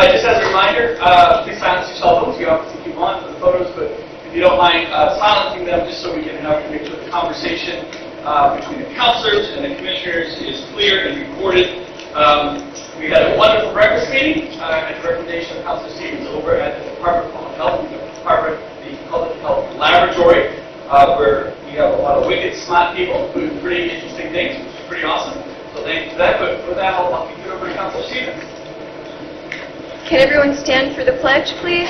Just as a reminder, please silence your cell phones. You obviously keep on for the photos, but if you don't mind silencing them, just so we can make sure the conversation between the counselors and the commissioners is clear and recorded. We had a wonderful breakfast meeting at the recommendation of Councilor Stevens over at the Department of Public Health, the Public Health Laboratory, where we have a lot of wicked, smart people doing pretty interesting things, which is pretty awesome. So thank you for that. But for that, I'll kick it over to Councilor Stevens. Can everyone stand for the pledge, please?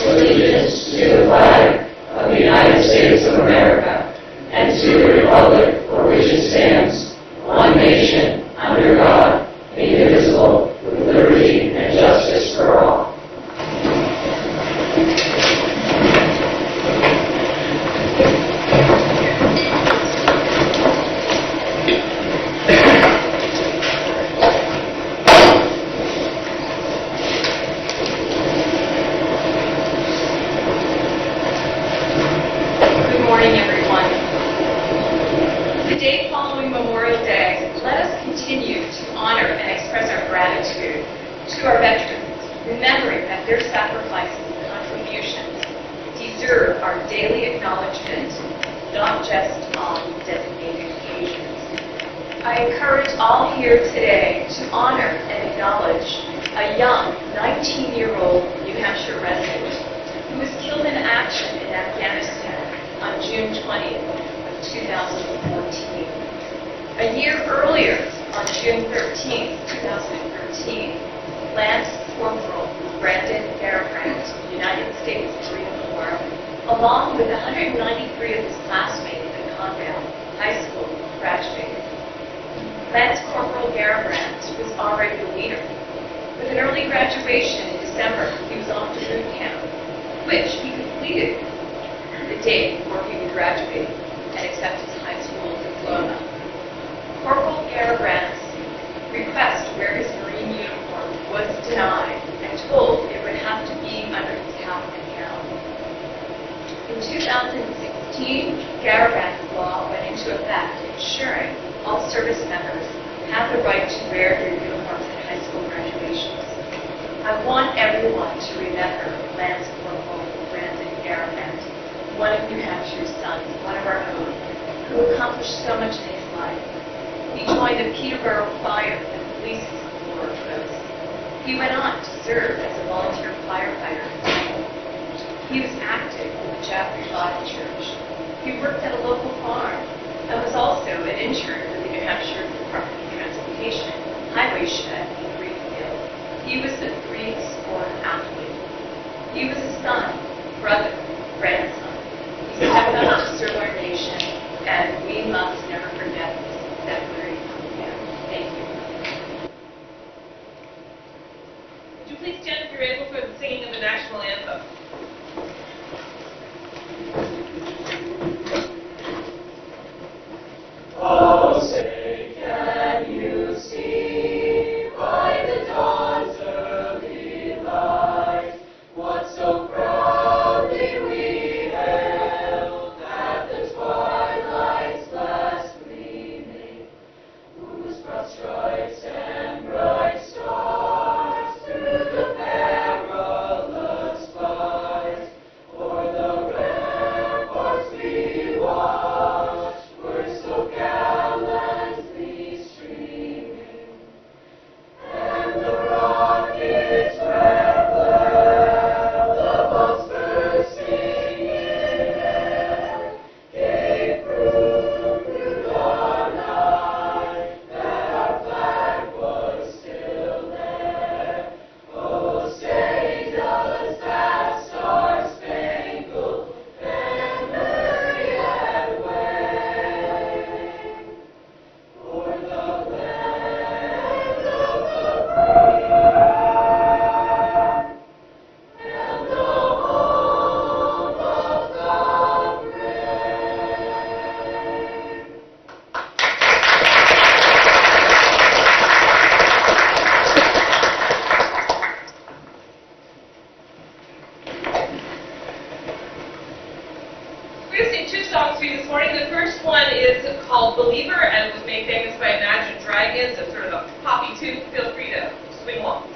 Allegiance to the flag of the United States of America and to the republic for which it stands, one nation, under God, indivisible, with liberty and justice for all. To our veterans, remembering that their sacrifices and contributions deserve our daily acknowledgement, not just on designated occasions. I encourage all here today to honor and acknowledge a young 19-year-old New Hampshire resident who was killed in action in Afghanistan on June 20th of 2014. A year earlier, on June 13th, 2013, Lance Corporal Brandon Garabrandt, United States Marine Corps, along with 193 of his classmates at Conrail High School, graduated. Lance Corporal Garabrandt was already a leader. With an early graduation in December, he was off to boot camp, which he completed the day before he would graduate and accept his high school diploma. Corporal Garabrandt's request to wear his Marine uniform was denied and told it would have to be under his cap and gown. In 2016, Garabrandt's law went into effect, ensuring all service members have the right to wear their uniforms at high school graduations. I want everyone to remember Lance Corporal Brandon Garabrandt, one of New Hampshire's sons, one of our own, who accomplished so much in his life. He joined the Peterborough Fire and Police Corps Post. He went on to serve as a volunteer firefighter. He was active in the Jaffrey Bible Church. He worked at a local farm and was also an intern for the New Hampshire Department of Transportation highway shed in Greenfield. He was a three-sport athlete. He was a son, brother, grandson. He stepped up to serve our nation, and we must never forget this exemplary man. Thank you. Would you please stand if you're able for the singing of the national anthem? Oh, say, can you see by the dawn's early light what so proudly we hailed at the twilight's last gleaming, whose broad stripes and bright stars through the perilous fight Believer and was made famous by Imagine Dragons as sort of a poppy tune. Feel free to swing along.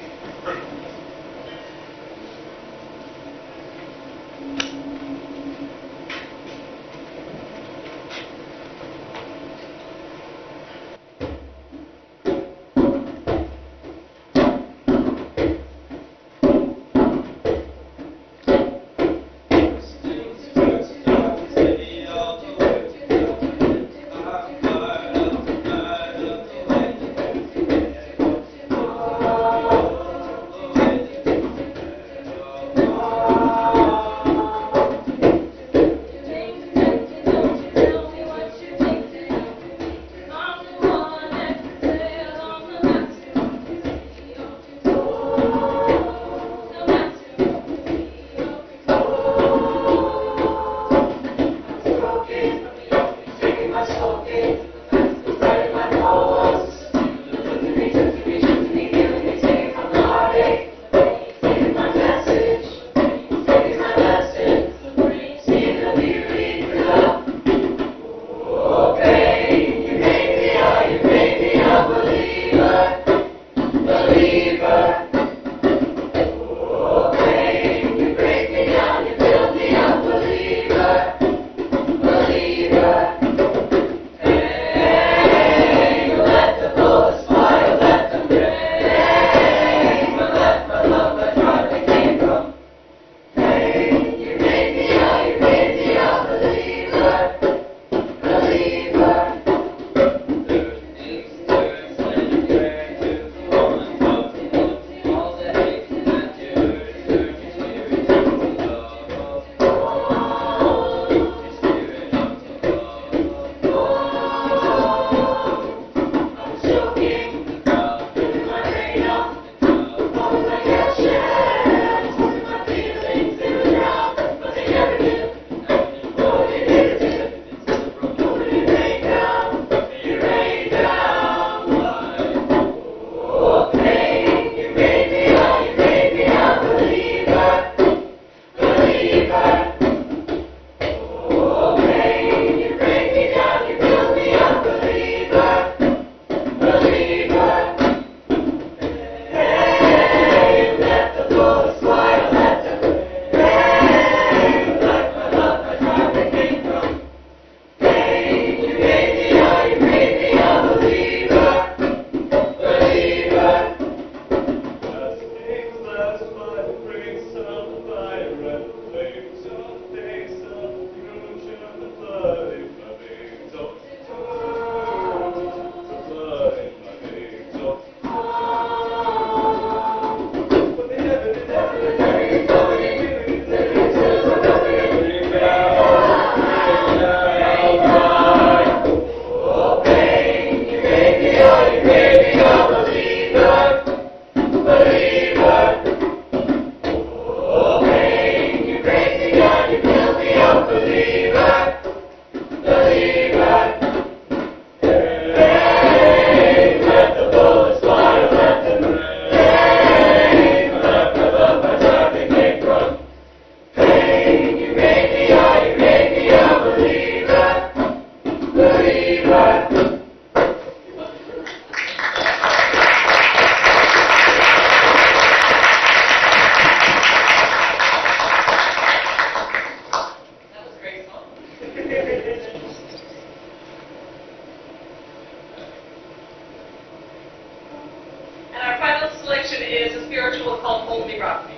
Is a spiritual called Hold Me, Rock Me.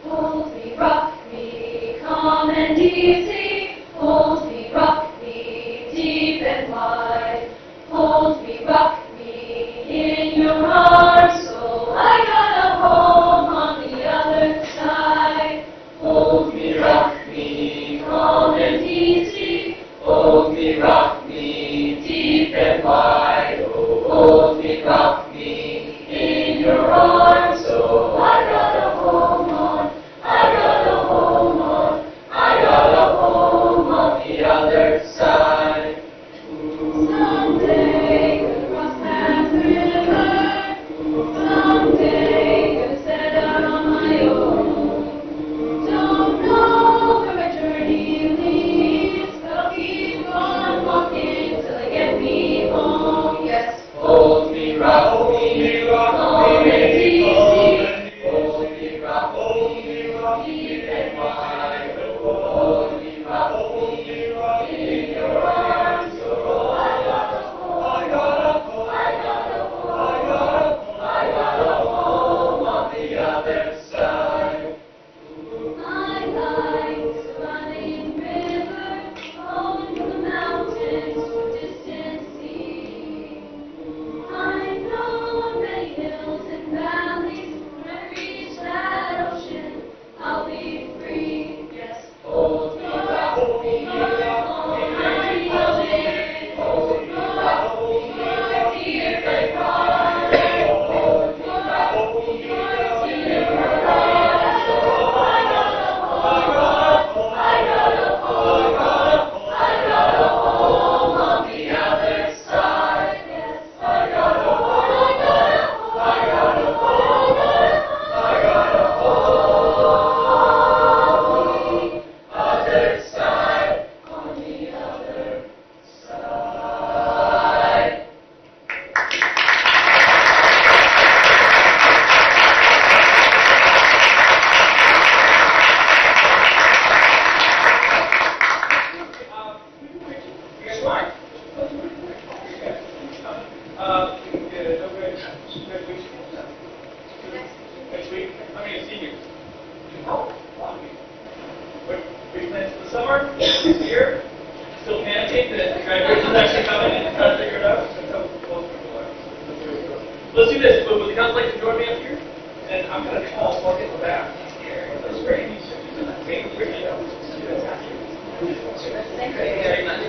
Hold me, rock me, calm and easy. Hold me, rock me, deep and wide. Hold me, rock me, in your arms, so I got a home on the other side. Hold me, rock me, calm and easy. Hold me, rock me, deep Thank you very much.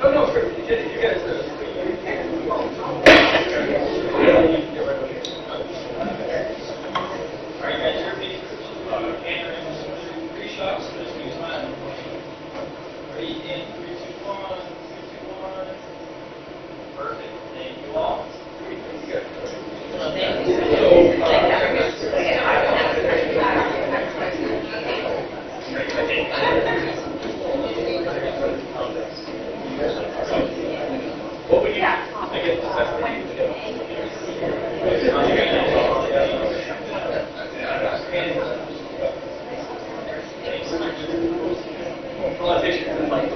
Oh, no, sure, you did it, you guys did All right, guys, your piece, and 3 shots, this means mine. Ready, in 3, 2, 1, 3, 2, 1. Perfect, thank you all. What would you, I guess, the best thing to do? Politicians, like,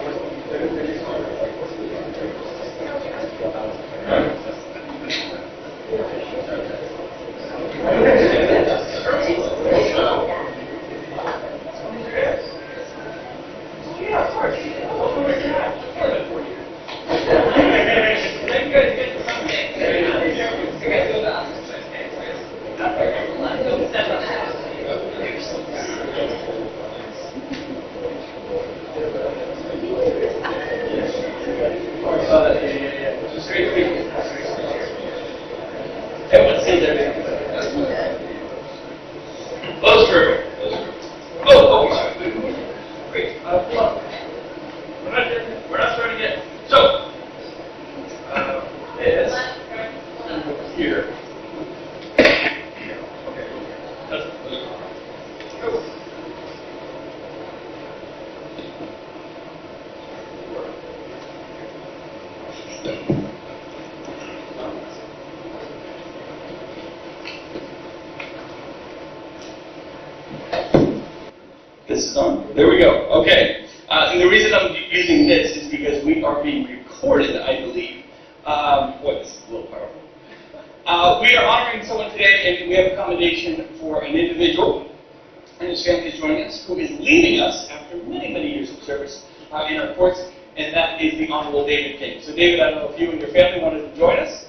yeah, of course. What was that? Thank you guys again for coming. It's great to meet you. Everyone sees everything. That was perfect. Oh, sorry. Great. Hold on. We're not starting yet. So, this here. Okay. That's go. This is on. There we go. Okay. And the reason I'm using this is because we are being recorded, I believe. Boy, this is a little powerful. We are honoring someone today, and we have a commendation for an individual, and his family is joining us, who is leaving us after many, many years of service in our courts, and that is the Honorable David King. So, David, I don't know if you and your family wanted to join us.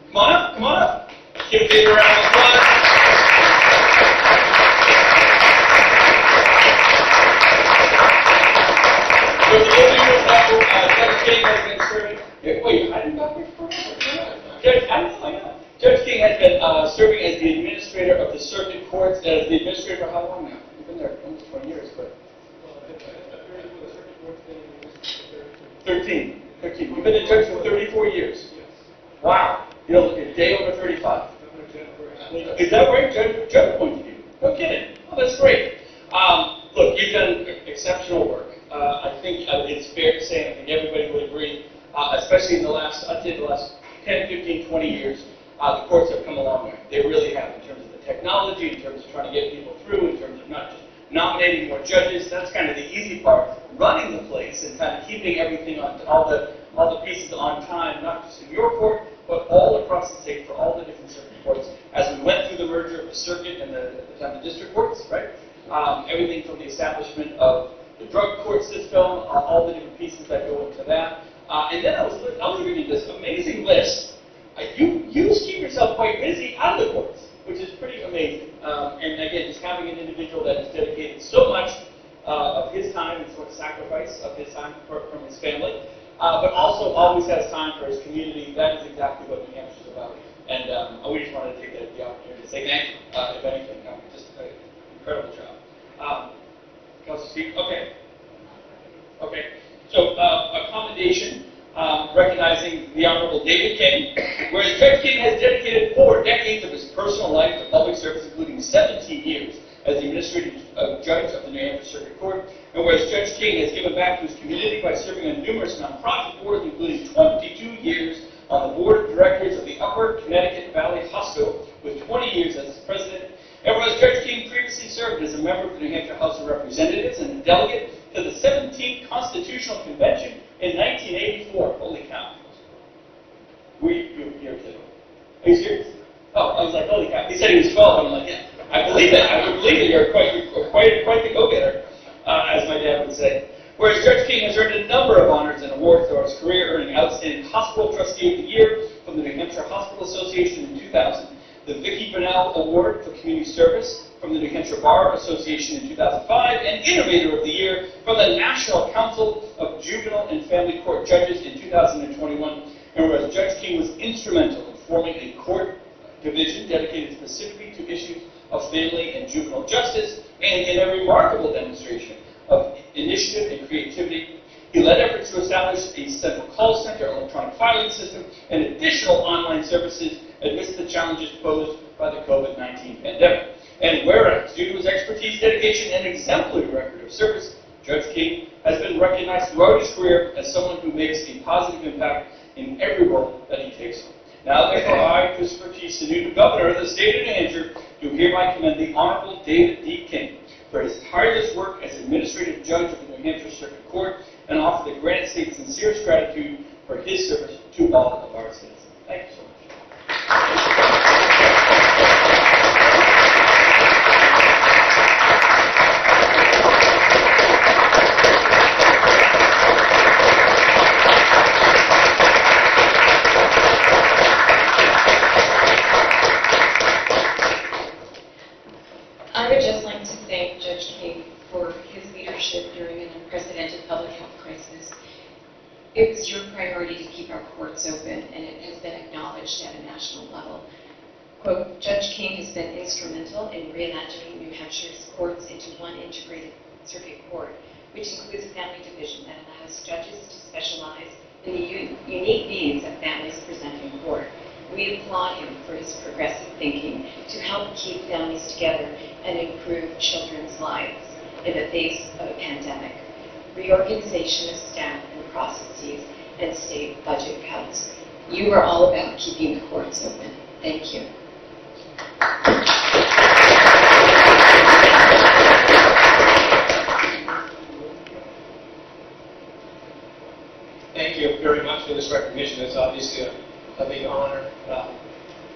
Come on up, come on up. Give David a round of applause. So, for those of you who know, Judge King has been serving. Wait, I didn't got before? Judge, I know. Judge King has been serving as the administrator of the circuit courts. As the administrator for how long now? You've been there almost 20 years, but. 13. You've been a judge for 34 years. Wow. You don't look a day over 35. Is that right? Judge appointed you. No kidding. Oh, that's great. Look, you've done exceptional work. I think it's fair to say, and I think everybody would agree, especially in the last, I'd say the last 10, 15, 20 years, the courts have come a long way. They really have, in terms of the technology, in terms of trying to get people through, in terms of not just nominating more judges. That's kind of the easy part. Running the place and kind of keeping everything on, all the pieces on time, not just in your court, but all across the state for all the different circuit courts. As we went through the merger of the circuit and at the time the district courts, right? Everything from the establishment of the drug court system, all the different pieces that go into that. And then I was reading this amazing list. You keep yourself quite busy out of the courts, which is pretty amazing. And again, just having an individual that has dedicated so much of his time and so much sacrifice of his time from his family, but also always has time for his community. That is exactly what New Hampshire is about. And we just wanted to take the opportunity to say thank you, if anything. Just an incredible job. Council Speaker, okay. So a commendation recognizing the Honorable David King, whereas Judge King has dedicated 4 decades of his personal life to public service, including 17 years as the administrative judge of the New Hampshire Circuit Court, and whereas Judge King has given back to his community by serving on numerous nonprofit boards, including 22 years on the board of directors of the Upper Connecticut Valley Hospital, with 20 years as its president, and whereas Judge King previously served as a member of the New Hampshire House of Representatives and a delegate to the 17th Constitutional Convention in 1984. Holy cow. You're kidding. Are you serious? Oh, I was like, holy cow. He said he was 12, and I'm like, yeah, I believe it. I would believe it. You're quite the go-getter, as my dad would say. Whereas Judge King has earned a number of honors and awards throughout his career, earning Outstanding Hospital Trustee of the Year from the Hospital Association in 2000, the Vicki Bonnell Award for Community Service from the New Hampshire Bar Association in 2005, and Innovator of the Year from the National Council of Juvenile and Family Court Judges in 2021. And whereas Judge King was instrumental in forming a court division dedicated specifically to issues of family and juvenile justice, and in a remarkable demonstration of initiative and creativity, he led efforts to establish a central call center, electronic filing system, and additional online services amidst the challenges posed by the COVID-19 pandemic. And whereas, due to his expertise, dedication, and exemplary record of service, Judge King has been recognized throughout his career as someone who makes a positive impact in every role that he takes on. Now, therefore, I, Christopher T. Sununu, Governor of the State of New Hampshire, do hereby commend the Honorable David D. King for his tireless work as Administrative Judge of the New Hampshire Circuit Court, and offer the Granite State's sincerest gratitude for his service to all of our citizens. Thank you so much. I would just like to thank Judge King for his leadership during an unprecedented public health crisis. It was your priority to keep our courts open, and it has been acknowledged at a national level. Quote, Judge King has been instrumental in reimagining New Hampshire's courts into one integrated circuit court, which includes a family division that allows judges to specialize in the unique needs of families presenting court. We applaud him for his progressive thinking to help keep families together and improve children's lives in the face of a pandemic. Reorganization of staff and processes and state budget cuts. You are all about keeping the courts open. Thank you. Thank you very much for this recognition. It's obviously a big honor.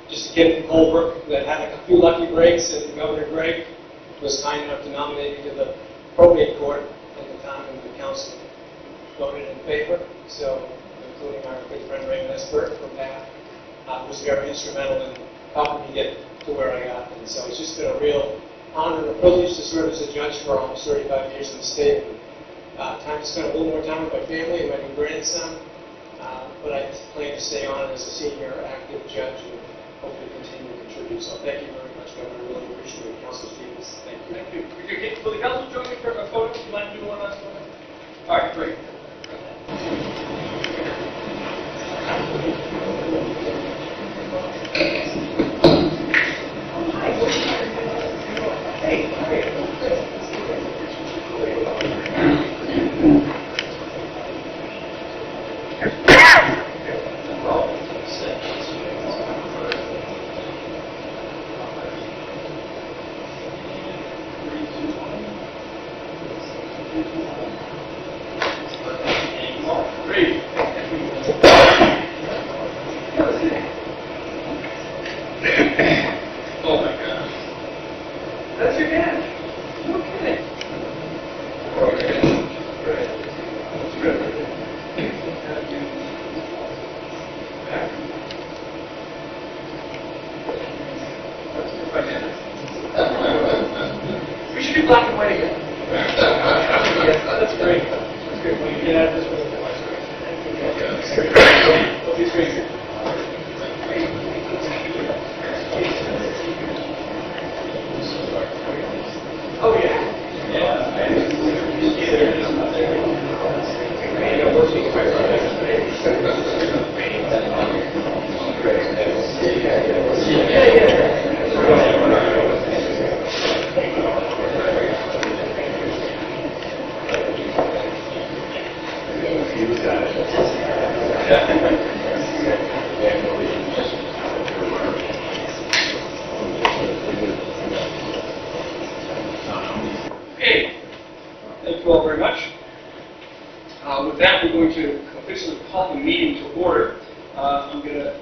Just a kid from Colebrook that had a few lucky breaks, and Governor Gregg was kind enough to nominate me to the probate court at the time, and the council voted in favor. So, including our good friend Raymond Esbert from PATH, was very instrumental in helping me get to where I got. And so it's just been a real honor and a privilege to serve as a judge for almost 35 years in the state. Time to spend a little more time with my family and my new grandson. But I plan to stay on as a senior active judge and hopefully continue to contribute. So thank you very much, Governor. I really appreciate it. Council Stevens, thank you. Thank you. Will the council join me for a photo? Do you mind doing one last photo? All right, great. Oh my gosh. That's your dad. No kidding. Okay. Great. That's good. We should do black and white again. That's great. That's great. When you get out of this room, that's great. Don't be crazy. Oh, yeah. Okay, thank you all very much. With that, we're going to officially call the meeting to order. I'm going to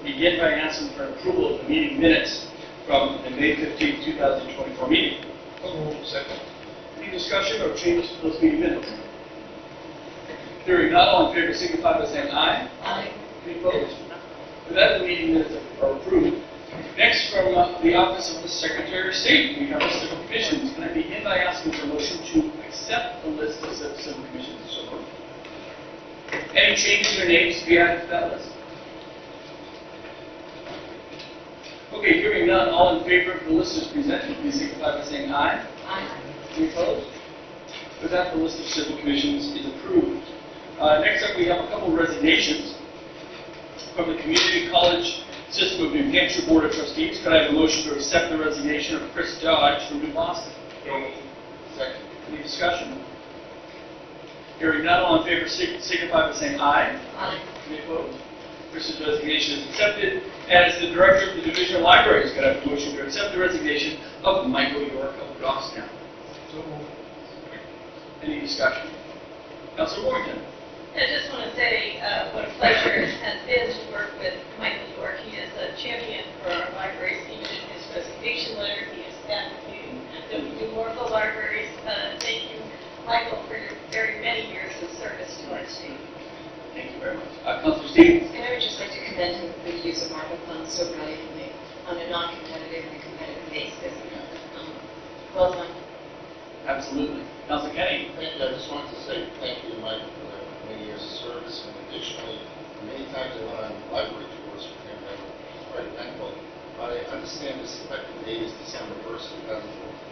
begin by asking for approval of the meeting minutes from the May 15, 2024 meeting. Second. Any discussion or changes to those meeting minutes? Hearing none, all in favor signify by saying aye. Aye. Any opposed? With that, the meeting minutes are approved. Next, from the Office of the Secretary of State, we have a list of commissions. Can I begin by asking for a motion to accept the list of civil commissions? So moved. Any changes or names to be added to that list? Okay, hearing none, all in favor of the list as presented, please signify by saying aye. Aye. Any opposed? With that, the list of civil commissions is approved. Next up, we have a couple of resignations from the Community College System of New Hampshire Board of Trustees. Could I have a motion to accept the resignation of Chris Dodge from New Boston? Second. Any discussion? Hearing none, all in favor signify by saying aye. Aye. Any opposed? Chris's resignation is accepted. As the Director of the Division of Libraries, could I have a motion to accept the resignation of Michael York of Goffstown? Any discussion? Councilor Warrington. I just want to say what a pleasure it has been to work with Michael York. He is a champion for our libraries. Even in his resignation letter, he is advocating that we do more for libraries. Thank you, Michael, for your very many years of service to our state. Thank you very much. Councilor Stevens. And I would just like to commend him for the use of ARPA funds so brilliantly on a non-competitive and competitive basis. Well done. Absolutely. Councilor Kenny. Thank you. I just wanted to say thank you to Mike for the many years of service, and additionally, many times I went on library tours with him that were quite eventful. I understand this effective date is December 1st,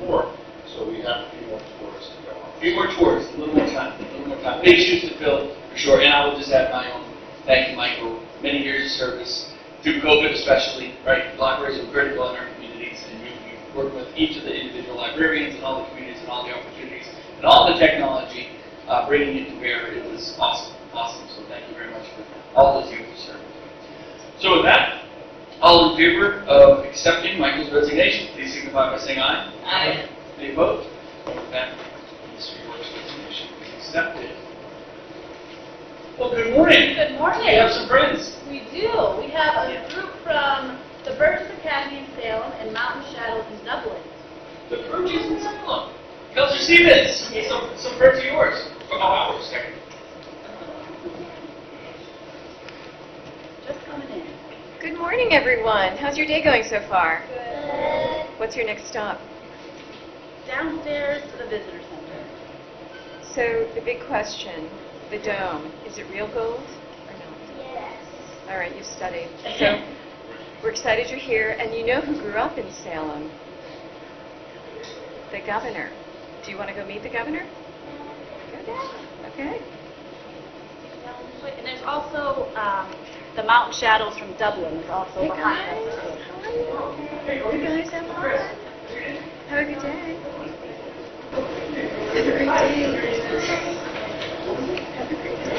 2004, so we have a few more tours to go on. A few more tours, a little more time, a little more time. Big shoes to fill, for sure. And I will just add my own thank you, Michael. Many years of service, through COVID especially, right? Libraries are critical in our communities, and you work with each of the individual librarians and all the communities and all the opportunities and all the technology, bringing it to bear. It was awesome, awesome. So thank you very much for all those years of service. So with that, all in favor of accepting Michael's resignation, please signify by saying aye. Aye. Any opposed? With that, Mr. York's resignation is accepted. Well, good morning. Good morning. We have some friends. We do. We have a group from the Burgess Academy in Salem and Mountain Shadows in Dublin. The Burgess and Salem. Councilor Stevens, some friends of yours. Oh, ours, second. Just coming in. Good morning, everyone. How's your day going so far? Good. What's your next stop? Downstairs to the visitor center. So, the big question, the dome, is it real gold or no? Yes. All right, you've studied. So, we're excited you're here, and you know who grew up in Salem? The governor. Do you want to go meet the governor? Go down. Okay. And there's also the Mountain Shadows from Dublin is also Hey behind guys, us. how are you? You guys have fun. Have a good day. Have a great day. Have a great day.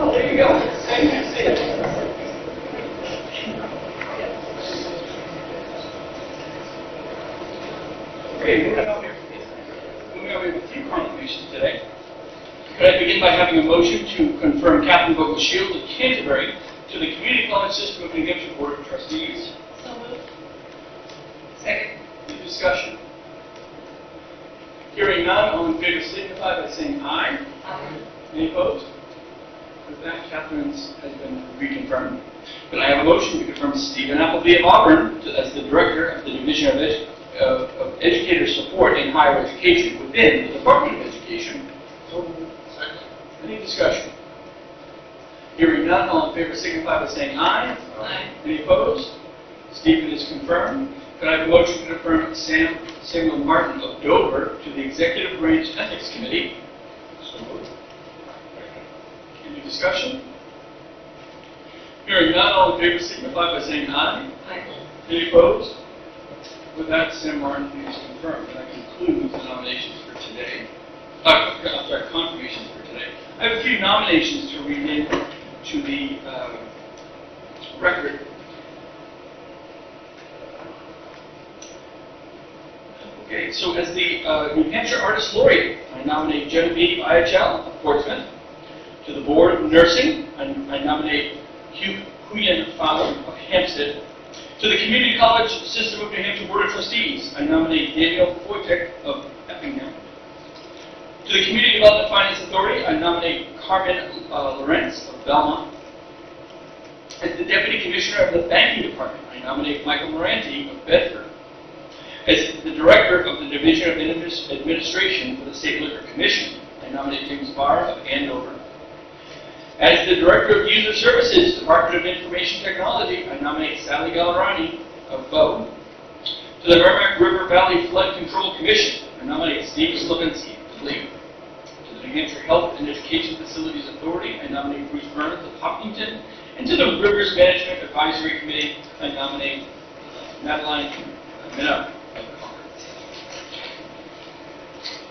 Oh, there you go. Thank you. See you. Okay, moving on with a few proclamations today. Could I begin by having a motion to confirm Captain Boca Shields of Canterbury to the Community College System of New Hampshire Board of Trustees? So moved. Second. Any discussion? Hearing none, all in favor signify by saying aye. Aye. Any opposed? With that, Catherine's has been reconfirmed. Can I have a motion to confirm Stephen Appleby of Auburn as the Director of the Division of Educator Support in Higher Education within the Department of Education? Second. Any discussion? Hearing none, all in favor signify by saying aye. Aye. Any opposed? Stephen is confirmed. Could I have a motion to confirm Samuel Martin of Dover to the Executive Branch Ethics Committee? So moved. Any discussion? Hearing none, all in favor signify by saying aye. Aye. Any opposed? With that, Sam Martin is confirmed. And that concludes the nominations for today. Confirmations for today. I have a few nominations to read in to the record. Okay, so as the New Hampshire Artist Laureate, I nominate Genevieve IHL of Portsmouth. To the Board of Nursing, I nominate Hugh Huyen Fowler of Hampstead. To the Community College System of New Hampshire Board of Trustees, I nominate Daniel Foytek of Effingham. To the Community Development Finance Authority, I nominate Carmen Lorenz of Belmont. As the Deputy Commissioner of the Banking Department, I nominate Michael Moranti of Bedford. As the Director of the Division of Administration for the State Liquor Commission, I nominate James Barr of Andover. As the Director of User Services, Department of Information Technology, I nominate Sally Gallerani of Bow. To the Merrimack River Valley Flood Control Commission, I nominate Steve Slavinsky of Lee. To the New Hampshire Health and Education Facilities Authority, I nominate Bruce Burns of Hopkinton. And to the Rivers Management Advisory Committee, I nominate Madeline Minna of Concord.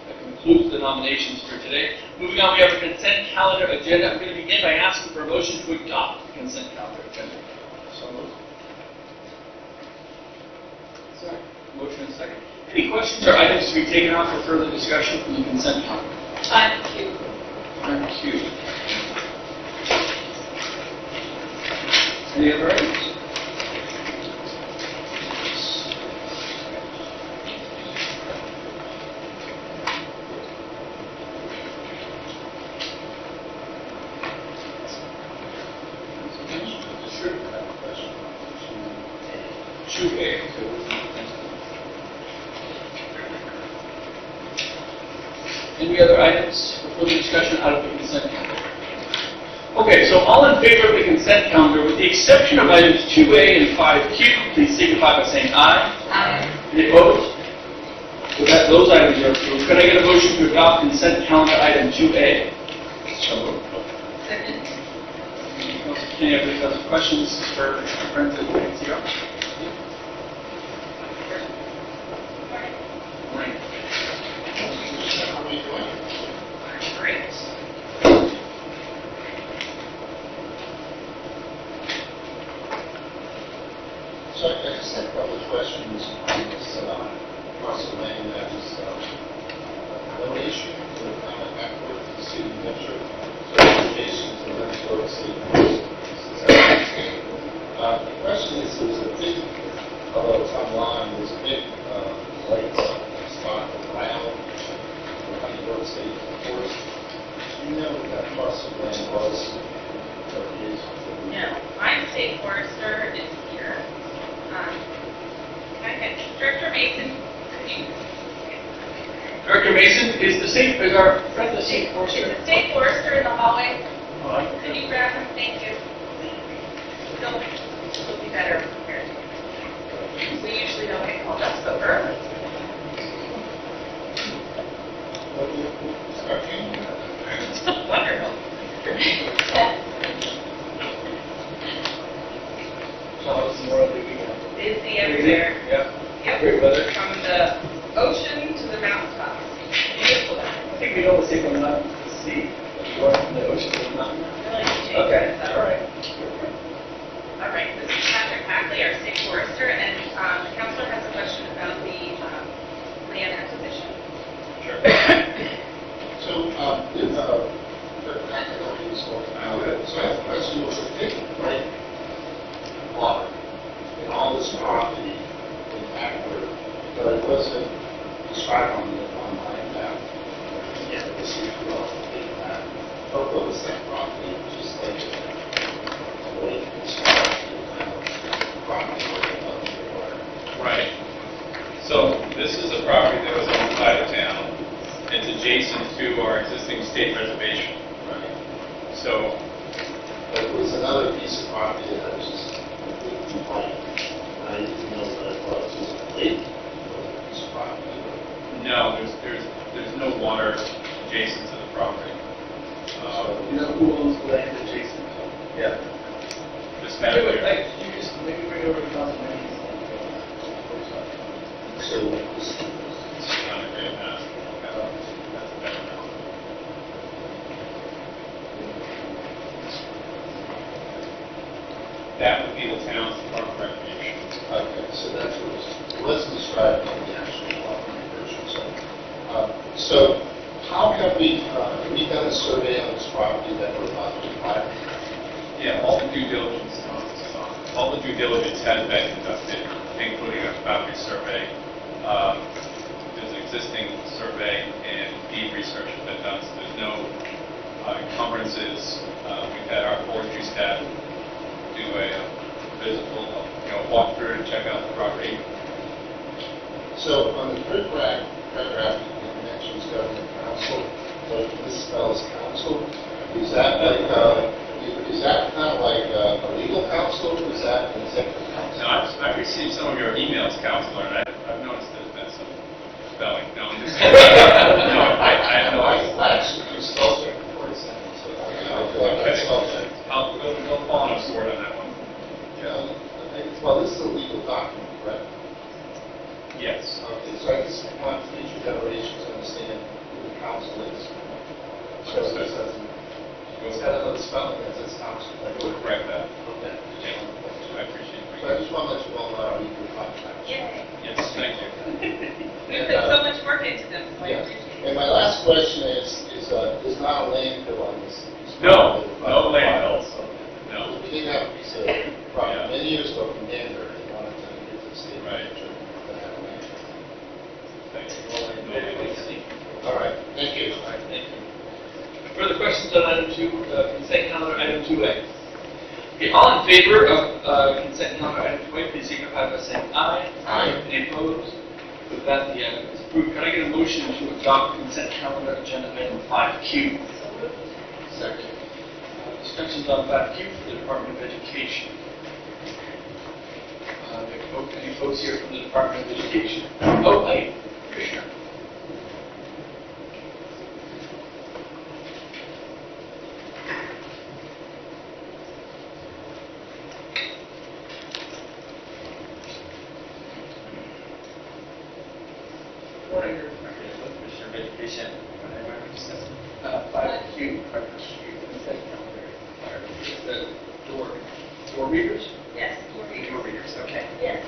That concludes the nominations for today. Moving on, we have a consent calendar agenda. I'm going to begin by asking for a motion to adopt the consent calendar agenda. So moved. Sorry. Motion and second. Any questions or items to be taken out for further discussion from the consent calendar? Thank you. Thank you. Any other items? Sure. I have a question. 2A. Any other items for further discussion out of the consent calendar? Okay, so all in favor of the consent calendar, with the exception of items 2A and 5Q, please signify by saying aye. Aye. Any opposed? With that, those items are approved. Could I get a motion to adopt consent calendar item 2A? So moved. Second. Any other questions for our friends at NCR? Morning. How are you doing? Great. So I just had a couple of questions on this parcel land that was donation to the town of Hackworth, the city of New Hampshire, so donation to the Lynchburg City. The question is, there was a big, although it's online, there's a big white spot around the Lynchburg State Forest. Do you know what that parcel land was, or is? No, I'm state forester, it's here. Okay, Director Mason, could you? Director Mason is our friend the state Is forester. the state forester in the hallway? Oh, Could you grab him? Thank you. He'll be better prepared. We usually don't get called up so early. Wonderful. So how was Memorial Day weekend? Busy everywhere. Yeah. Yep. Great weather. From the ocean to the mountaintops. Beautiful. I think we know the same one, not the sea. Or from the ocean to the mountain. Okay, all right. All right, this is Patrick Hackley, our state forester, and the counselor has a question about the land acquisition. Sure. So, if, the category is going out, so I have a question, was a big right water in all this property in Hackworth, but it wasn't described on the online map. Yeah, this is well, big map. But what was that property, just like, away from this property where the water? Right. So this is a property that was owned by the town. It's adjacent to our existing state reservation. Right. So the adjacent to the property. You know who owns the land adjacent? Yeah. This map Okay, wait, here. like, you just maybe bring it over to Councilman. So, This is not a great map. That's a better map. That would be the town's park recreation. okay, so that's what it wasn't described in the actual version, so. So, how have we done a survey on this property that we're about to file? Yeah, all the due diligence, all the due diligence has been conducted, including a boundary survey. There's an existing survey and deed research has been done, so there's no encumbrances. We've had our forestry staff do a physical, walk through and check out the property. So, on the third paragraph, it mentions government council, but this spells council. Is that like, is that kind of like a legal counsel, or is that an executive counsel? Now, I've received some of your emails, Counselor, and I've noticed there's been some spelling. No, I'm just no, I have no idea. I actually use spell check before I send it, so I feel like that's spell check. We'll fall on a sword on that one. Yeah, well, this is a legal document, correct? Yes. Okay, so I just want future generations to understand who the council is. So this doesn't, it's got another spelling that says council. We'll correct that. Okay. I appreciate it. So I just want to let you all know our legal contracts. Yay. Yes, thank you. We put so much work into them, so I Yeah. appreciate And it. my last question is there's not a landfill on this? No, no landfills. No. We did have a piece of property many years ago from Danbury, they wanted to get to the state. Right. That have a landfill. Thank you. All right, thank you. All right, thank you. Further questions on item 2, consent calendar, item 2A? Okay, all in favor of consent calendar item 2A, please signify by saying aye. Aye. Any opposed? With that, the item is approved. Can I get a motion to adopt consent calendar agenda item 5Q? Second. Discussions on 5Q for the Department of Education. Any folks here from the Department of Education? Oh, hey, Commissioner. Morning, Commissioner of Education, when I remember discussing 5Q, consent calendar. The door readers? Yes. your readers, okay? Yes.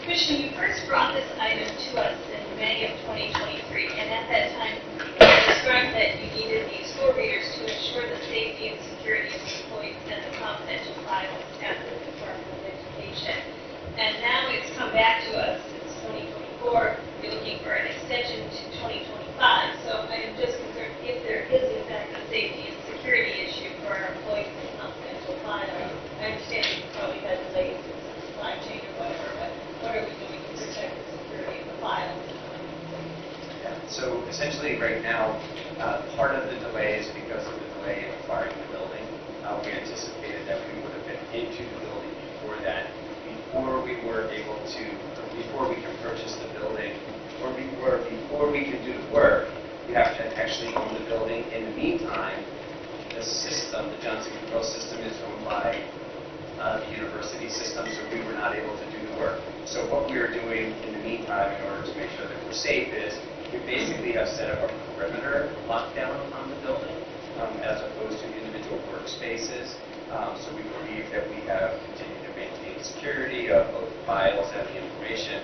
Commissioner, you first brought this item to us in May of 2023, and at that time, you described that you needed these floor readers to ensure the safety and security of employees and the confidential files at the Department of Education. And now it's come back to us, it's 2024, you're looking for an extension to 2025. So I am just concerned if there is in fact a safety and security issue for our employees and confidential files. I understand you probably had delays in the supply chain or whatever, but what are we doing to protect the security of the files? Yeah. So essentially, right now, part of the delay is because of the delay in acquiring the building. We anticipated that we would have been into the building before that, before we can purchase the building, or before we can do the work, we have to actually own the building. In the meantime, the system, the Johnson Control System, is owned by the university system, so we were not able to do the work. So what we are doing in the meantime, in order to make sure that we're safe, is we basically have set up a perimeter lockdown on the building, as opposed to individual workspaces. So we believe that we have continued to maintain security of both the files and the information.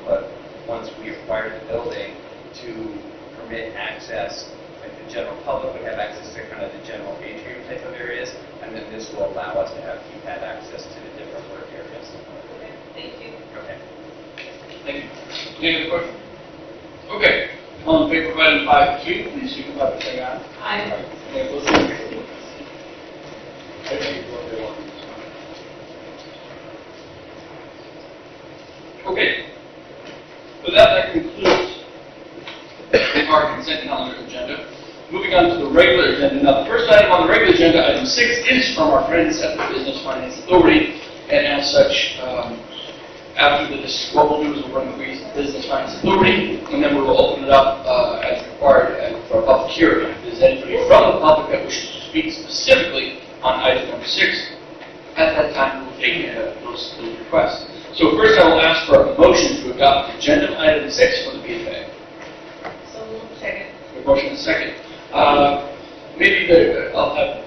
But once we acquire the building, to permit access, like the general public would have access to kind of the general atrium type of areas, and then this will allow us to have keypad access to the different work areas. Okay, thank you. Okay. Thank you. Any other questions? Okay. All in favor of item 5Q, please signify by saying aye. Aye. Any opposed? I think what they want is Okay. With that, that concludes our consent calendar agenda. Moving on to the regular agenda. Now, the first item on the regular agenda, item 6, is from our friends at the Business Finance Authority, and as such, After what we'll do is we'll run the Business Finance Authority, and then we will open it up as required for a public hearing. If there's anybody from the public that wishes to speak specifically on item number 6, at that time we'll take those requests. So first I will ask for a motion to adopt agenda item 6 for the BFA. So second. A motion and a second. Maybe I'll have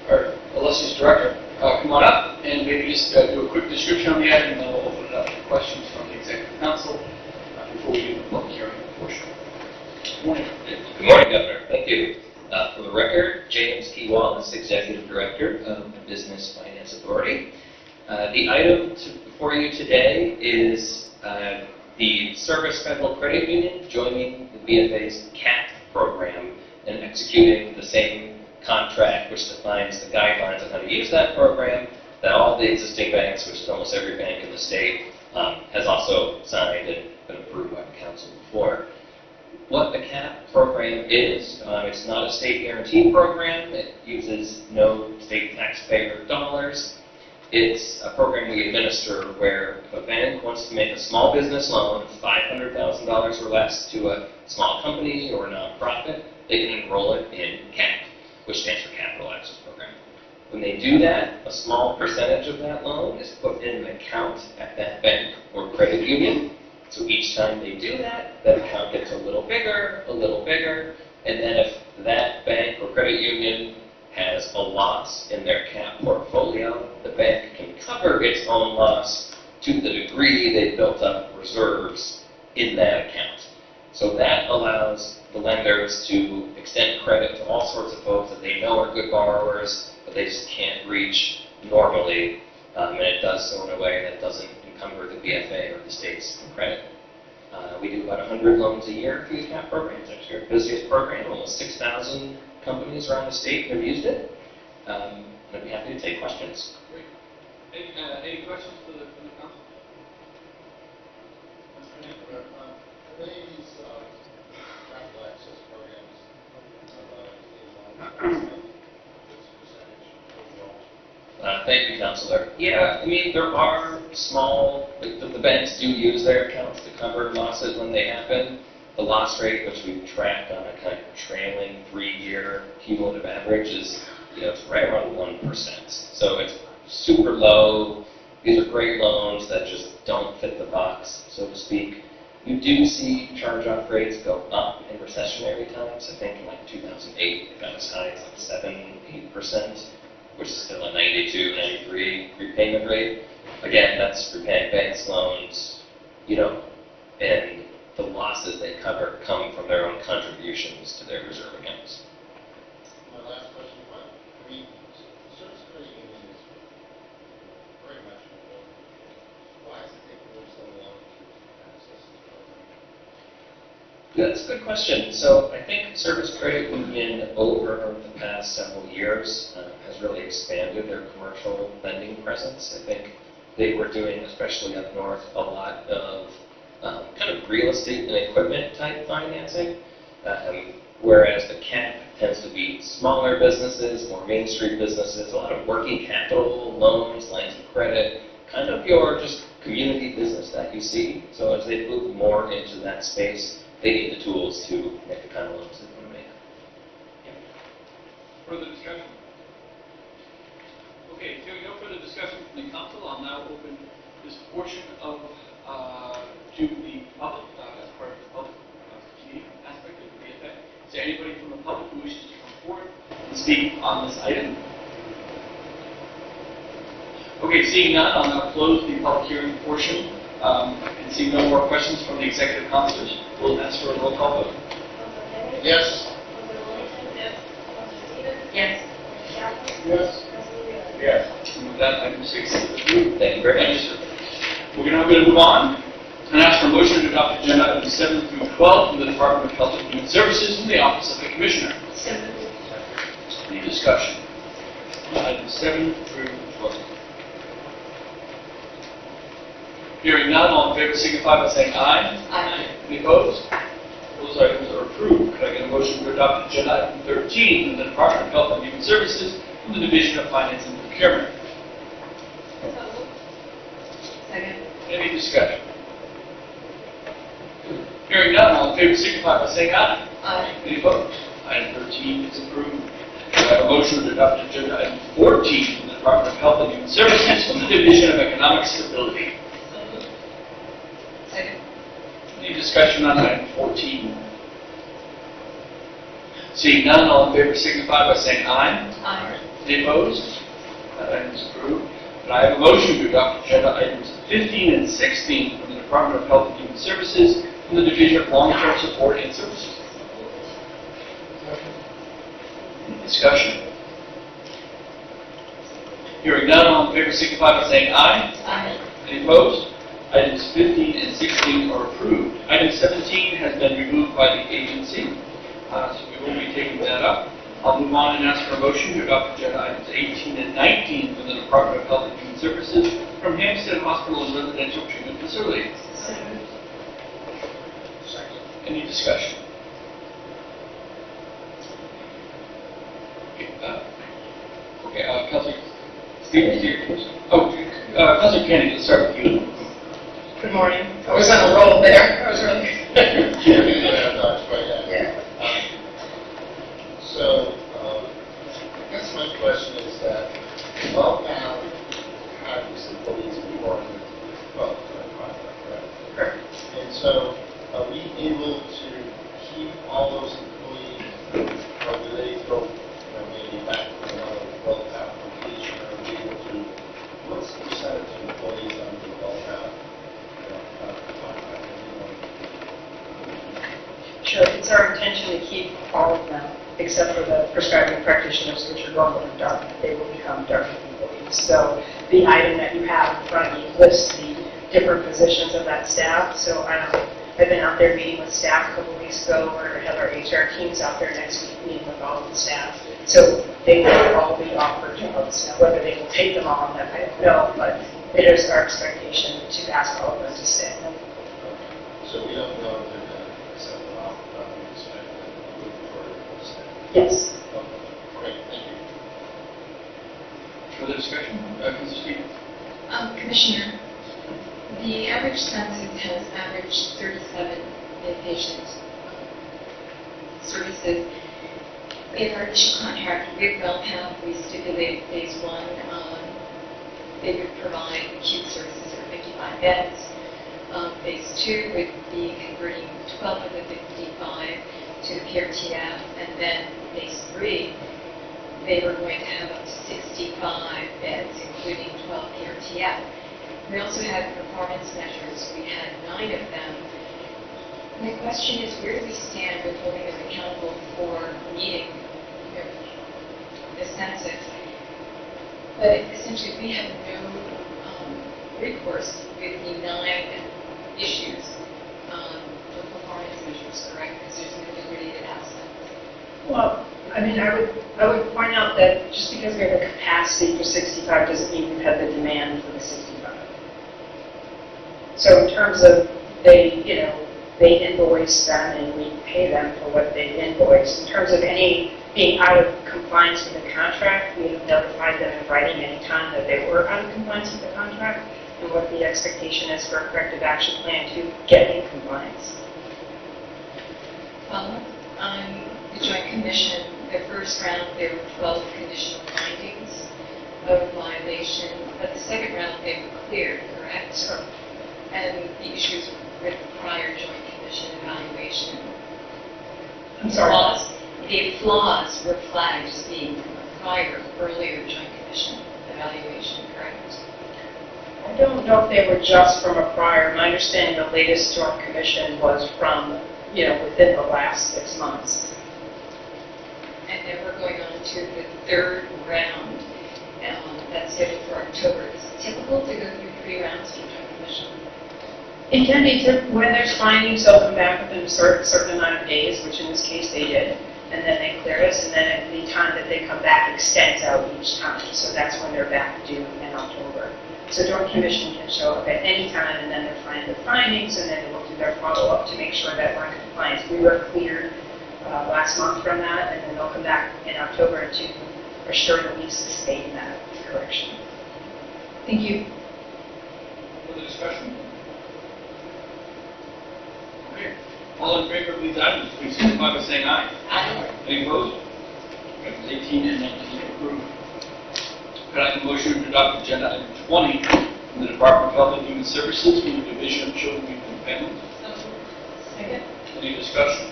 our illustrious director come on up and maybe just do a quick description on the item, and then we'll open it up for questions from the Executive Council before we do the public hearing portion. Good morning. Good morning, Governor. Thank you. For the record, James P. Wallace, Executive Director of the Business Finance Authority. The item before you today is the Service Federal Credit Union joining the BFA's CAP program and executing the same contract which defines the guidelines on how to use that program that all the existing banks, which is almost every bank in the state, has also signed and been approved by the council before. What the CAP program is, it's not a state guarantee program. It uses no state taxpayer dollars. It's a program we administer where if a bank wants to make a small business loan of $500,000 or less to a small company or a nonprofit, they can enroll it in CAP, which stands for Capital Access Program. When they do that, a small percentage of that loan is put in an account at that bank or credit union. So each time they do that, that account gets a little bigger, and then if that bank or credit union has a loss in their CAP portfolio, the bank can cover its own loss to the degree they've built up reserves in that account. So that allows the lenders to extend credit to all sorts of folks that they know are good borrowers, but they just can't reach normally, and it does so in a way that doesn't encumber the BFA or the state's credit. We do about 100 loans a year through the CAP program. It's actually our busiest program. Almost 6,000 companies around the state have used it. And I'd be happy to take questions. Great. Any questions for the council? Today's capital access programs, what's the percentage overall? Thank you, Counselor. Yeah, I mean, there are small, the banks do use their accounts to cover losses when they happen. The loss rate, which we track on a kind of trailing 3-year cumulative average, is it's right around 1%. So it's super low. These are great loans that just don't fit the box, so to speak. You do see charge-off rates go up in recessionary times. I think in like 2008, it got as high as like 7-8%, which is still a 92, 93 repayment rate. Again, that's repaying banks' loans, and the losses they cover come from their own contributions to their reserve accounts. My last question, Service Credit Union is very much involved. Why is it taking them so long to access this program? That's a good question. So I think Service Credit Union over the past several years has really expanded their commercial lending presence. I think they were doing, especially up north, a lot of kind of real estate and equipment type financing, whereas the CAP tends to be smaller businesses, more Main Street businesses, a lot of working capital, loans, lines of credit, kind of your just community business that you see. So as they move more into that space, they need the tools to make the kind of loans they want to make. Further discussion? Okay, hearing no further discussion from the council, I'll now open this portion of to the public as part of the public meeting aspect of the BFA. Is there anybody from the public who wishes to come forward and speak on this item? Okay, seeing none, I'll now close the public hearing portion. And seeing no more questions from the executive councilors, we'll ask for a roll call vote. Yes. Yes. Yes. Yes. And with that, item 6 is approved. Thank you very Thank much. you, sir. We're now going to move on and ask for a motion to adopt agenda items 7 through 12 from the Department of Health and Human Services from the Office of the Commissioner. Any discussion? Items 7 through 12. Hearing none, all in favor signify by saying aye. Aye. Any opposed? Those items are approved. Could I get a motion to adopt agenda item 13 from the Department of Health and Human Services from the Division of Finance and Procurement? Second. Any discussion? Hearing none, all in favor signify by saying aye. Aye. Any opposed? Item 13 is approved. I have a motion to adopt agenda item 14 from the Department of Health and Human Services from the Division of Economic Stability. Second. Any discussion on item 14? Seeing none, all in favor signify by saying aye. Aye. Any opposed? That item is approved. And I have a motion to adopt agenda items 15 and 16 from the Department of Health and Human Services from the Division of Long-Term Support and Services. Any discussion? Hearing none, all in favor signify by saying aye. Aye. Any opposed? Items 15 and 16 are approved. Item 17 has been removed by the agency, so we will be taking that up. I'll move on and ask for a motion to adopt agenda items 18 and 19 from the Department of Health and Human Services from Hampstead Hospital and Residential Treatment Facility. Any discussion? Okay, Councilor Stevens, Councilor Kennedy, let's start with you. Good morning. I was on a roll there. I was really. Yeah. So, I guess my question is that, well, now, had these employees before in the 12 contract, right? Correct. And so, are we able to keep all those employees, or do they go, maybe back to another well-path completion, or are we able to, what's the percentage of employees under the well-path contract? Sure. It's our intention to keep all of them, except for the prescribing practitioners, which are going to dark. They will become dark employees. So the item that you have in front of you lists the different positions of that staff. So I've been out there meeting with staff a couple weeks ago. We're going to have our HR teams out there next week meeting with all of the staff. So they will all be offered jobs. Now, whether they will take them on, that I don't know, but it is our expectation to ask all of them to stay. So we don't know if they're going to accept an offer, but we expect them to move forward to stay. Yes. Okay, great, thank you. Further discussion? Councilor Stevens? Commissioner, the average census has averaged 37 inpatient services. In our initial contract with WellPath, we stipulated phase 1, they would provide acute services for 55 beds. Phase 2 would be converting 12 of the 55 to the PRTF, and then phase 3, they were going to have up to 65 beds, including 12 PRTF. We also had performance measures. We had 9 of them. My question is, where do we stand with holding them accountable for meeting the census? But essentially, we have no recourse with the 9 issues for performance measures, correct? Because there's no liquidated assets. Well, I mean, I would point out that just because we have a capacity for 65 doesn't mean we've had the demand for the 65. So in terms of they invoice them and we pay them for what they invoice. In terms of any being out of compliance with the contract, we have notified them in writing any time that they were out of compliance with the contract and what the expectation is for a corrective action plan to get in compliance. On the Joint Commission, the first round, there were 12 conditional findings of violation, but the second round, they were cleared, correct? Sure. And the issues with prior Joint Commission evaluation. I'm sorry. The flaws were flagged as being from a prior, earlier Joint Commission evaluation, correct? I don't know if they were just from a prior. My understanding, the latest Joint Commission was from, within the last 6 months. And then we're going on to the third round, that's scheduled for October. Is it typical to go through 3 rounds for Joint Commission? It can be when there's findings, they'll come back within a certain amount of days, which in this case they did, and then they clear us, and then the time that they come back extends out each time. So that's when they're back due in October. So Joint Commission can show up at any time, and then they're finding the findings, and then we'll do their follow-up to make sure that we're in compliance. We were cleared last month from that, and then they'll come back in October to assure that we sustain that correction. Thank you. Further discussion? Could I have a motion to adopt agenda item 20 from the Department of Health and Human Services from the Division of Children, Youth, and Families? Second. Any discussion?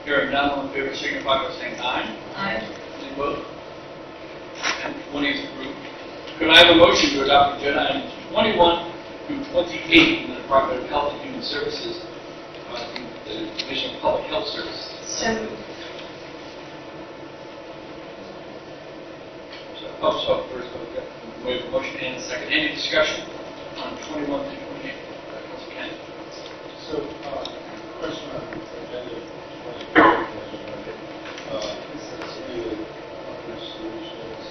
Hearing none, all in favor signify by saying aye. Aye. Any opposed? And 20 is approved. Could I have a motion to adopt agenda items 21 through 28 from the Department of Health and Human Services from the Division of Public Health Services? So moved. First, we have a motion and a second. Any discussion on 21 through 28? Council Ken? So, question on agenda 20. This is really Hunger Solutions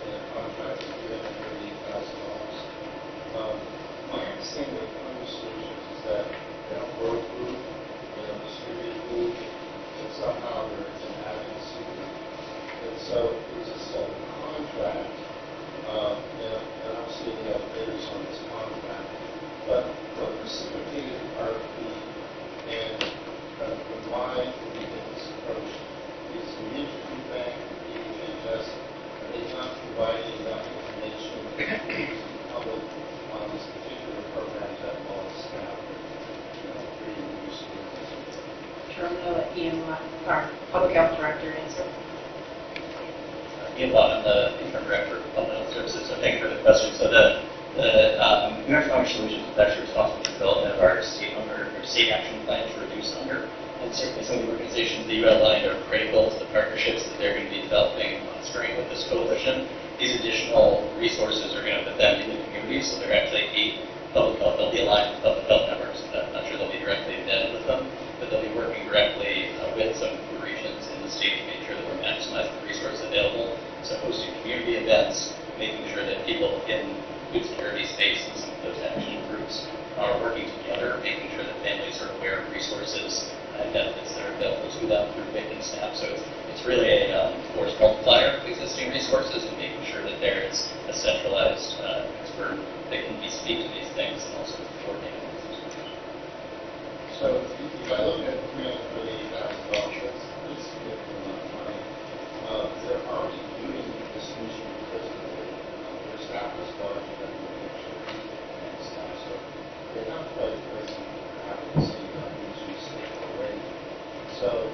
and a contract of $330,000. My understanding of Hunger Solutions is that they don't grow food, they don't distribute food, and somehow there's an advocacy group. And so it's just a contract, and obviously we have bidders on this contract, but what precipitated RFP and why we did this approach is the Interview Bank, DHHS, are they not providing enough information to the public on this particular program that will staff pretty useful. Sure, I'm going to let Ian Watt, our Public Health Director, answer. Ian Watt, I'm the Interim Director of Public Health Services, so thank you for the question. So the American Hunger Solutions is actually responsible for the development of our state action plan to reduce hunger. And certainly some of the organizations that you outlined are critical to the partnerships that they're going to be developing on screen with this coalition. These additional resources are going to put them in the community, so they're actually they'll be aligned with public health networks. I'm not sure they'll be directly embedded with them, but they'll be working directly with some of the regions in the state to make sure that we're maximizing the resources available. So hosting community events, making sure that people in food security space and some of those action groups are working together, making sure that families are aware of resources and benefits that are available to them through WIC and SNAP. So it's really a force multiplier of existing resources and making sure that there is a centralized expert that can speak to these things and also coordinate these. So if I look at $338,000, that's significant amount of money. They're already doing this mission because their staff is large and staff, so they have quite some advocacy issues already. So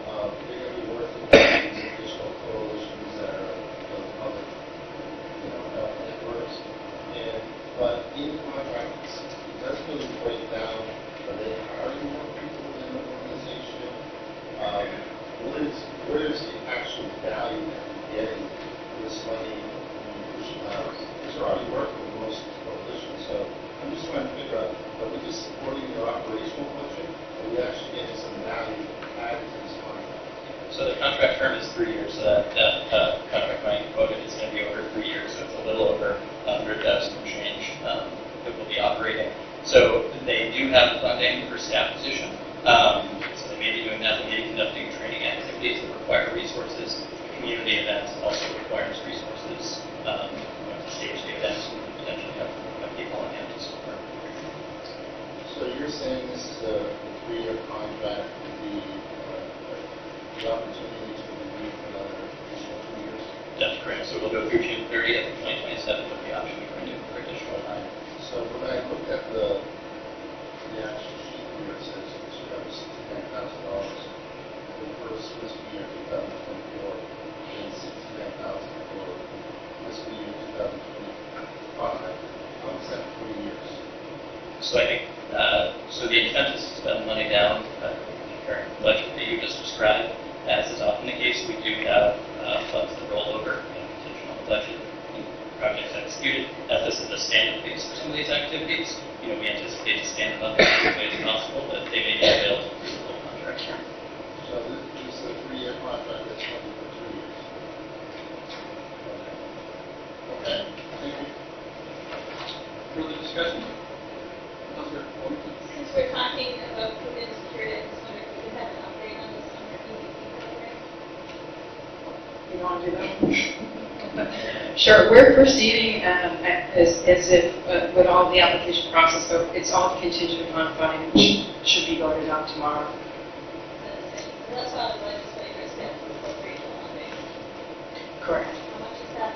they're going to be working with these additional coalitions that are public, health networks. But in the contract, it doesn't really break down. Are they hiring more people in the organization? What is the actual value that you're getting for this money when you push it out? Because you're already working with most coalitions, so I'm just trying to figure out, are we just supporting their operational budget, or are we actually getting some value added to this contract? So the contract term is 3 years, so that contract money quoted is going to be over 3 years, so it's a little over 100,000 change that will be operating. So they do have funding for staff position. So they may be doing that, they may be conducting training activities that require resources. Community events also requires resources. Stage the events and potentially have people on hand to support. So you're saying this is a 3-year contract with the opportunity to renew for another additional 2 years? That's correct. So it'll go through June 30th, 2027 with the option to renew for additional time. So when I look at the actual sheet here, it says it should have $69,000 for the first fiscal year 2024, and $69,000 for fiscal year 2025. How is that 3 years? So I think, so the intent is to spend money down the current budget that you just described. As is often the case, we do have funds that roll over contingent on the budget and projects executed. As this is a standard phase for some of these activities, we anticipate to stand them up as quickly as possible, but they may be available through the full contract term. So this is a 3-year contract that's funded for 2 years. Okay. Thank you. Further discussion? Councilor Wong? Since we're talking about food insecurity, I just wonder if we could have an update on this Hunger EBT program? You want to do that? Sure. We're proceeding as if with all the application process, so it's all contingent upon funding, which should be voted on tomorrow. That's why the legislators have to appropriate the funding. Correct. How much is that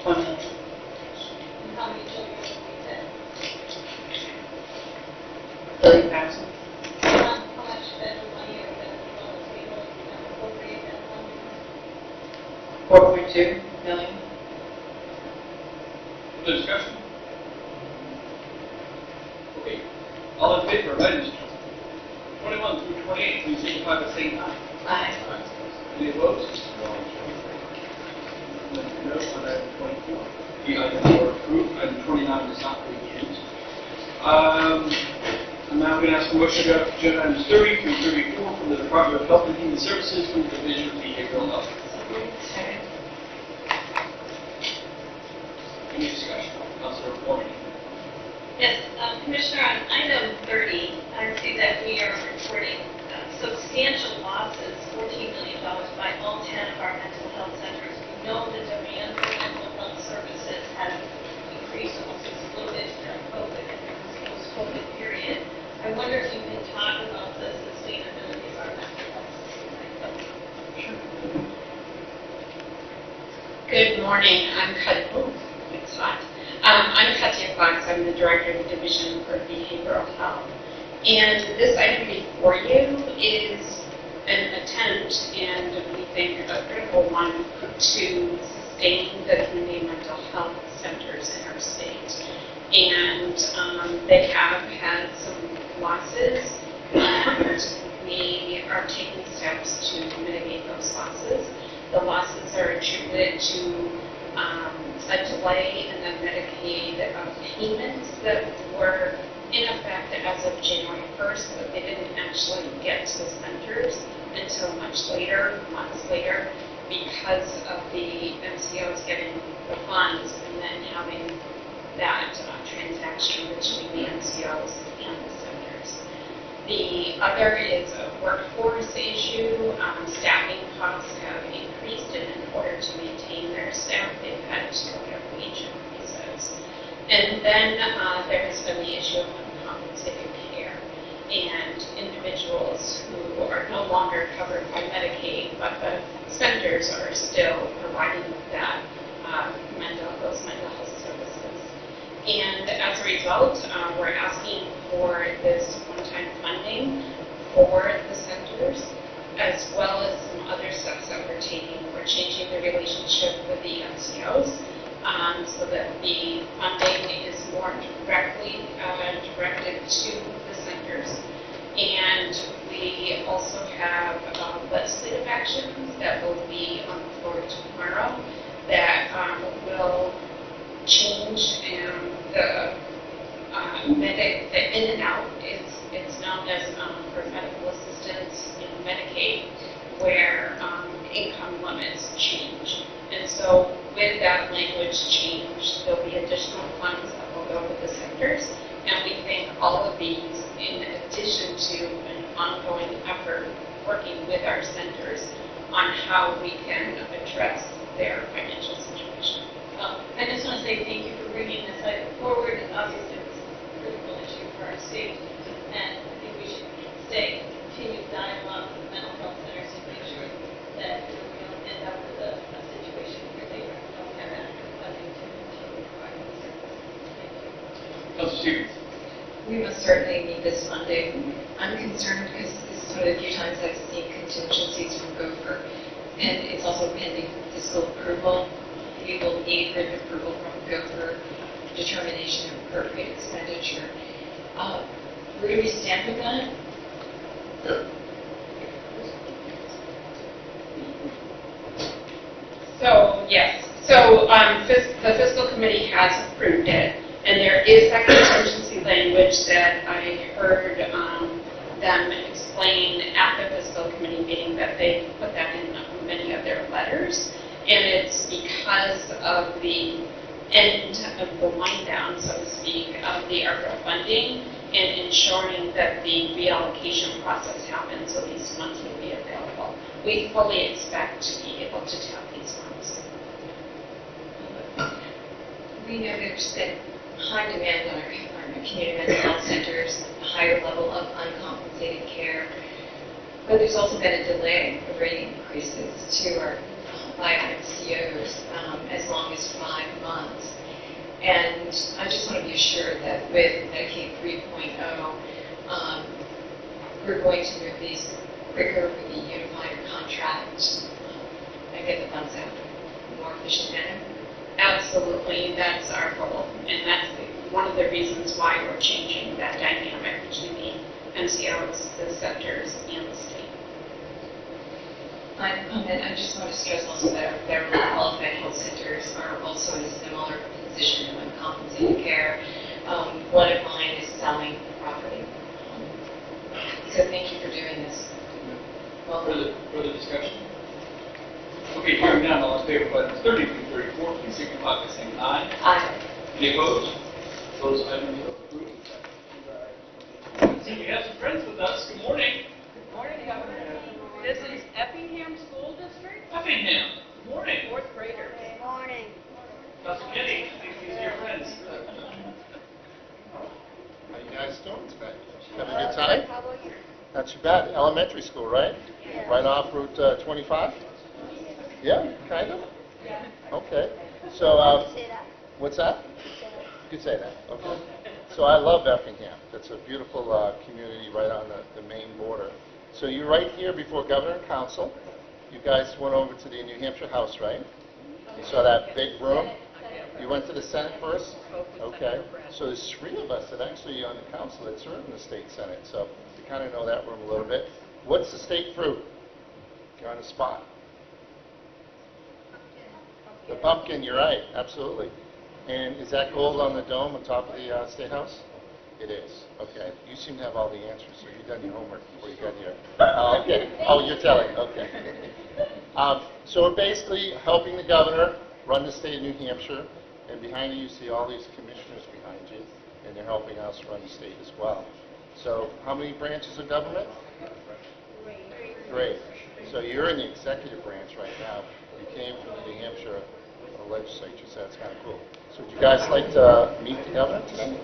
1 million. And how many children will we send? 30,000. How much federal money are we going to be on the table and appropriate that funding? 4.2 million. Further discussion? Okay. All in favor of items 21 through 28, please signify by saying aye. Aye. Any opposed? No on item 24. The items are approved. Item 29 is not being used. I'm now going to ask for motion to go to agenda items 30 through 34 from the Department of Health and Human Services from the Division of Behavioral Health. Second. Any discussion? Councilor Foreman. Yes, Commissioner, on item 30, I see that we are reporting substantial losses, $14 million by all 10 of our mental health centers. We know the demand for mental health services has increased almost exploded during COVID and this post-COVID period. I wonder if you can talk about the sustainability of our mental health system. Good morning. It's hot. I'm Katya Fox. I'm the Director of the Division for Behavioral Health. And this item before you is an attempt, and we think a critical one, to sustain the community mental health centers in our state. And they have had some losses, and we are taking steps to mitigate those losses. The losses are attributed to a delay in the Medicaid payments that were in effect as of January 1st, but they didn't actually get to the centers until much later, months later, because of the MCOs getting the funds and then having that transaction between the MCOs and the centers. The other is a workforce issue. Staffing costs have increased, and in order to maintain their staff, they've had to get wage increases. And then there has been the issue of uncompensated care and individuals who are no longer covered by Medicaid, but the centers are still providing that those mental health services. And as a result, we're asking for this one-time funding for the centers, as well as some other steps that we're taking. We're changing the relationship with the MCOs so that the funding is more directly directed to the centers. And we also have legislative actions that will be on the floor tomorrow that will change the in and out. It's known as for medical assistance in Medicaid, where income limits change. And so with that language change, there'll be additional funds that will go to the centers. And we think all of these, in addition to an ongoing effort working with our centers on how we can address their financial situation. I just want to say thank you for bringing this item forward. And obviously, it's a critical issue for our state, and I think we should continue dialogue with the mental health centers to make sure that we don't end up with a situation where they don't have adequate funding to continue providing services. Thank you. Councilor Stevens. We must certainly need this funding. I'm concerned because this is one of the few times I've seen contingencies from Gopher, and it's also pending fiscal approval. We will need written approval from Gopher, determination of appropriate expenditure. Where do we stand with that? So, yes. So the fiscal committee has approved it, and there is that contingency language that I heard them explain at the fiscal committee meeting, that they put that in many of their letters. And it's because of the end of the wind down, so to speak, of the ARPA funding and ensuring that the reallocation process happens so these funds will be available. We fully expect to be able to tap these funds. We know there's been high demand on our community mental health centers, a higher level of uncompensated care, but there's also been a delay of rate increases to our by MCOs as long as 5 months. And I just want to be assured that with Medicaid 3.0, we're going to move these quicker with the unified contract and get the funds out in a more efficient manner. Absolutely, that's our goal, and that's one of the reasons why we're changing that dynamic between the MCOs, the sectors, and the state. I just want to stress also that our federally qualified health centers are also in a similar position of uncompensated care. One of mine is selling property. So thank you for doing this. Well done. Further discussion? Okay, hearing none, all in favor of items 30 through 34, please signify by saying aye. Aye. Any opposed? Those items are approved. See, we have some friends with us. Good morning. Good morning, Governor. This is Effingham School District, Effingham. Good morning. 4th graders. Good morning. Dr. Kenny, these are your friends. How you guys doing today? Having a good time? How about you? Not too bad. Elementary school, right? Yeah. Right off Route 25? Yeah, kind of? Yeah. Okay. So, Say that. what's that? You could say that. Okay. So I love Effingham. It's a beautiful community right on the Maine border. So you're right here before Governor and Council. You guys went over to the New Hampshire House, right? You saw that big room? You went to the Senate first? Okay. So there's 3 of us that actually on the council that serve in the state Senate. So you kind of know that room a little bit. What's the state fruit? You're on the spot. The pumpkin, you're right, absolutely. And is that gold on the dome on top of the State House? It is. Okay. You seem to have all the answers, so you've done your homework before you got here. Okay. Oh, you're telling. Okay. So we're basically helping the governor run the state of New Hampshire, and behind you see all these commissioners behind you, and they're helping us run the state as well. So how many branches of government? 3. So you're in the executive branch right now. You came from the New Hampshire legislature, so that's kind of cool. So would you guys like to meet the governor today?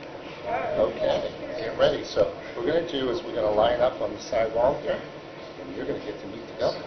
Okay, get ready. So what we're going to do is we're going to line up on the side wall here, and you're going to get to meet the governor.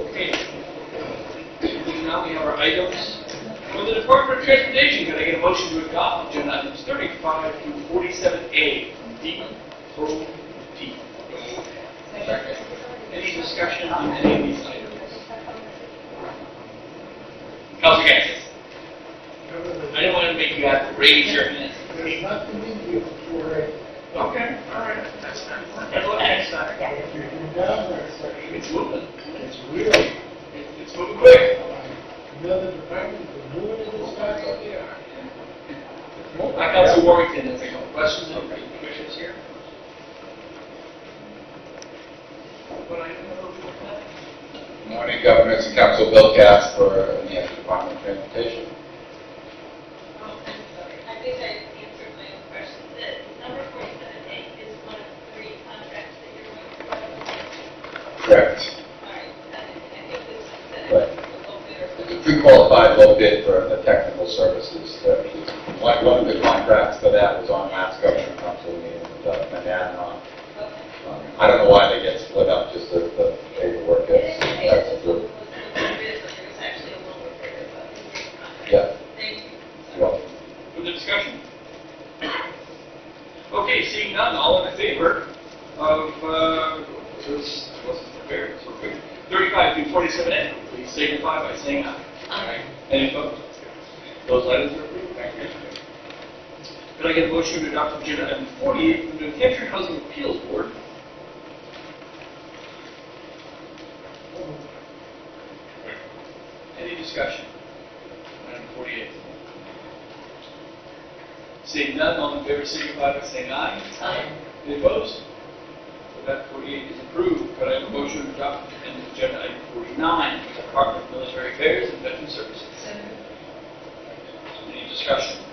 Okay. Now we have our items for the Department of Transportation. Can I get a motion to adopt agenda items 35 through 47A from D, O, P? Second. Any discussion on any of these items? Councilor Gaines. I don't want to make you have to raise your hand. There's nothing in you for it. Okay, all right. That's fine. That's what I said. If you're down there, it's like, It's moving. it's really, It's moving quick. another department, the moving of this fast up there. Councilor Warrington, there's a couple questions of the commissioners here. What item are we looking at? Good morning, Governors and Council. Bill Gass for the New Hampshire Department of Transportation. Oh, I'm sorry. I think I answered my own question. The number 47A is one of the 3 contracts that you're going to provide. Correct. All right. I think this is Right. a little bit or It's a pre-qualified low bid for the technical services. One of the contracts for that was on last Governor Council meeting with Manhattan. I don't know why they get split up, just as the paperwork is. That's a group. It's actually a little bit bigger, but it's a big contract. Yeah. Thank you. You're welcome. Further discussion? Okay, seeing none, all in favor of, this wasn't prepared, so quick. 35 through 47A, please signify by saying aye. Aye. Any opposed? Those items are approved. Thank you. Could I get a motion to adopt agenda item 48 from the New Hampshire Housing Appeals Board? Any discussion? Item 48. Seeing none, all in favor signify by saying aye. Aye. Any opposed? So that 48 is approved. Could I have a motion to adopt agenda item 49, Department of Military Affairs and Veteran Services? So moved. Any discussion?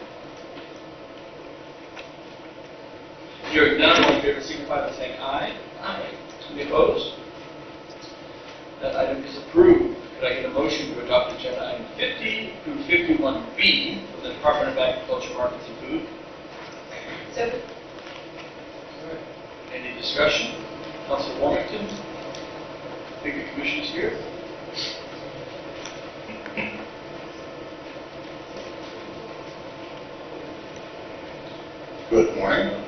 Hearing none, all in favor signify by saying aye. Aye. Any opposed? That item is approved. Could I get a motion to adopt agenda item 50 through 51B for the Department of Agriculture, Markets and Food? So moved. Any discussion? Council Warrington? I think the commission's here. Good morning.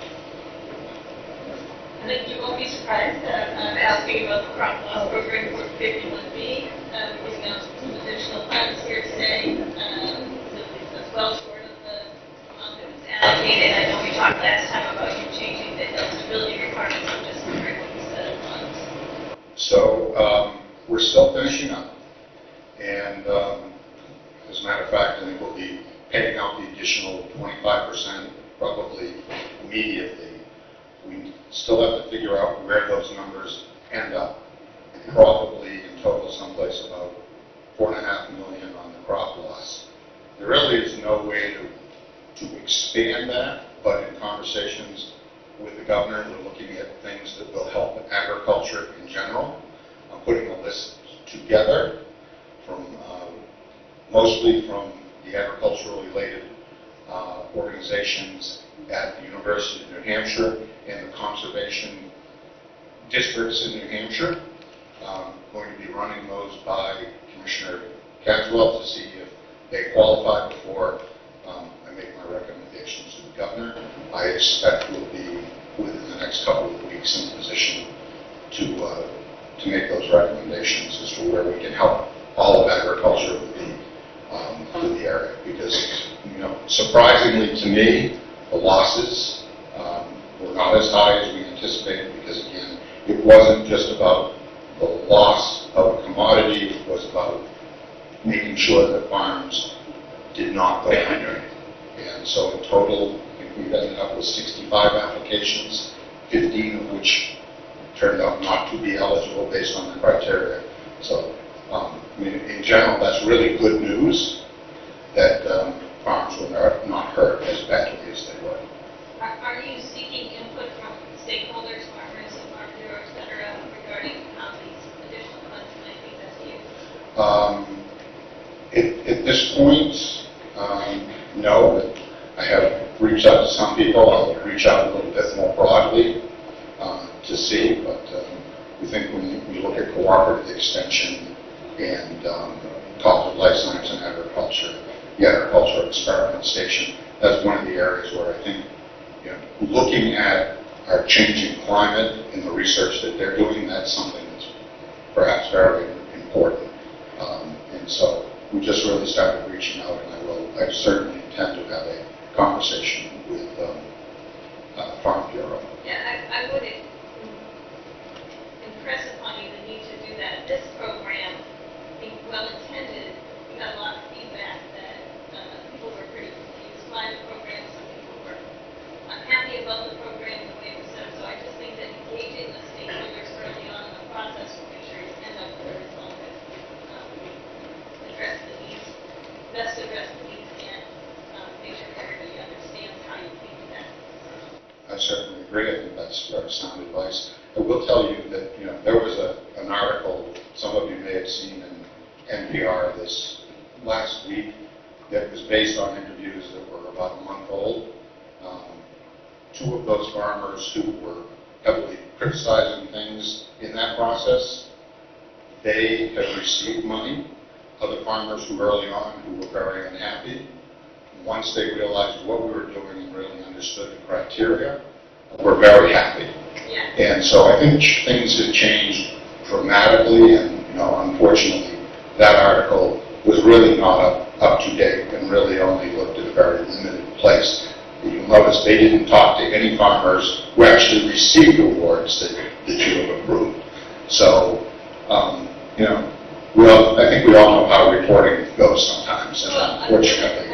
I think you won't be surprised that I'm asking about the crop loss program for 51B. We announced some additional funds here today, as well short of the amount that was allocated. I know we talked last time about you changing the eligibility requirements. I'm just wondering what you said of funds. So we're still finishing up. And as a matter of fact, I think we'll be paying out the additional 25% probably immediately. We still have to figure out where those numbers end up. Probably in total someplace about $4.5 million on the crop loss. There really is no way to expand that, but in conversations with the governor, we're looking at things that will help agriculture in general. I'm putting a list together from mostly from the agricultural related organizations at the University of New Hampshire and the conservation districts in New Hampshire. Going to be running those by Commissioner Caswell to see if they qualify before I make my recommendations to the governor. I expect we'll be within the next couple of weeks in a position to make those recommendations as to where we can help all of agriculture with the area. Because, surprisingly to me, the losses were not as high as we anticipated because, again, it wasn't just about the loss of a commodity, it was about making sure that farms did not go under. And so in total, I think we've ended up with 65 applications, 15 of which turned out not to be eligible based on the criteria. So, in general, that's really good news that farms were not hurt as badly as they were. Are you seeking input from stakeholders, farmers, and farm bureau, et cetera, regarding how these additional funds might be best used? At this point, no. I have reached out to some people. I'll reach out a little bit more broadly to see, but we think when we look at cooperative extension and College of Life Science and Agriculture, the Agricultural Experiment Station, that's one of the areas where I think, looking at our changing climate and the research that they're doing, that's something that's perhaps very important. And so we just really started reaching out, and I certainly intend to have a conversation with Farm Bureau. Yeah, I would impress upon you the need to do that. This program, being well-intended, we got a lot of feedback that people were pretty confused by the program. Some people were unhappy about the program, the way it was set up. So I just think that engaging the stakeholders early on in the process will make sure you end up with a result that address the needs, best address the needs, and make sure everybody understands how you came to that. I certainly agree. I think that's very sound advice. I will tell you that, there was an article some of you may have seen in NPR this last week that was based on interviews that were about a month old. Two of those farmers who were heavily criticizing things in that process, they have received money. Other farmers who early on who were very unhappy, once they realized what we were doing and really understood the criteria, were very happy. Yeah. And so I think things have changed dramatically, and unfortunately, that article was really not up to date and really only looked at a very limited place. You'll notice they didn't talk to any farmers who actually received awards that you have approved. So, I think we all know how reporting goes sometimes, and unfortunately.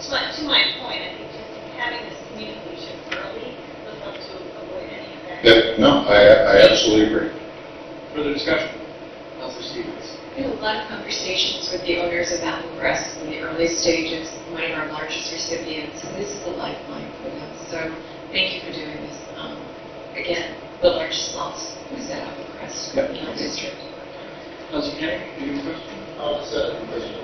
To my point, I think just having this No, I absolutely agree. Further discussion? Councilor Stevens. We had a lot of conversations with the owners of Apple Crest in the early stages, one of our largest recipients. This is a lifeline for them. So thank you for doing this. Again, the largest loss was at Apple Crest in our district. Councilor Kenny, you have a question? I was a question,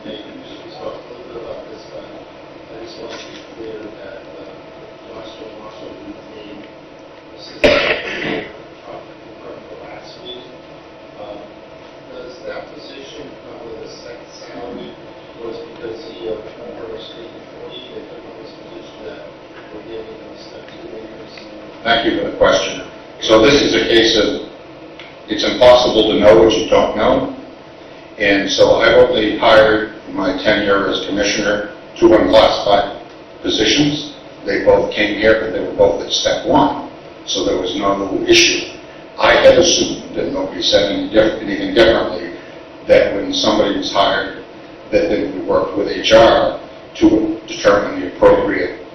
maybe we talk a little bit about this, but I just want to be clear that Joshua Marshall retained assistant from the last meeting. Does that position come with a second salary, or is it because he former state employee that took on this position that we're giving him step 2 acres? Thank you for the question. So this is a case of, it's impossible to know what you don't know. And so I've only hired my tenure as commissioner 2 unclassified positions. They both came here, but they were both at step 1. So there was no issue. I had assumed, and nobody said anything differently, that when somebody was hired, that they would work with HR to determine the appropriate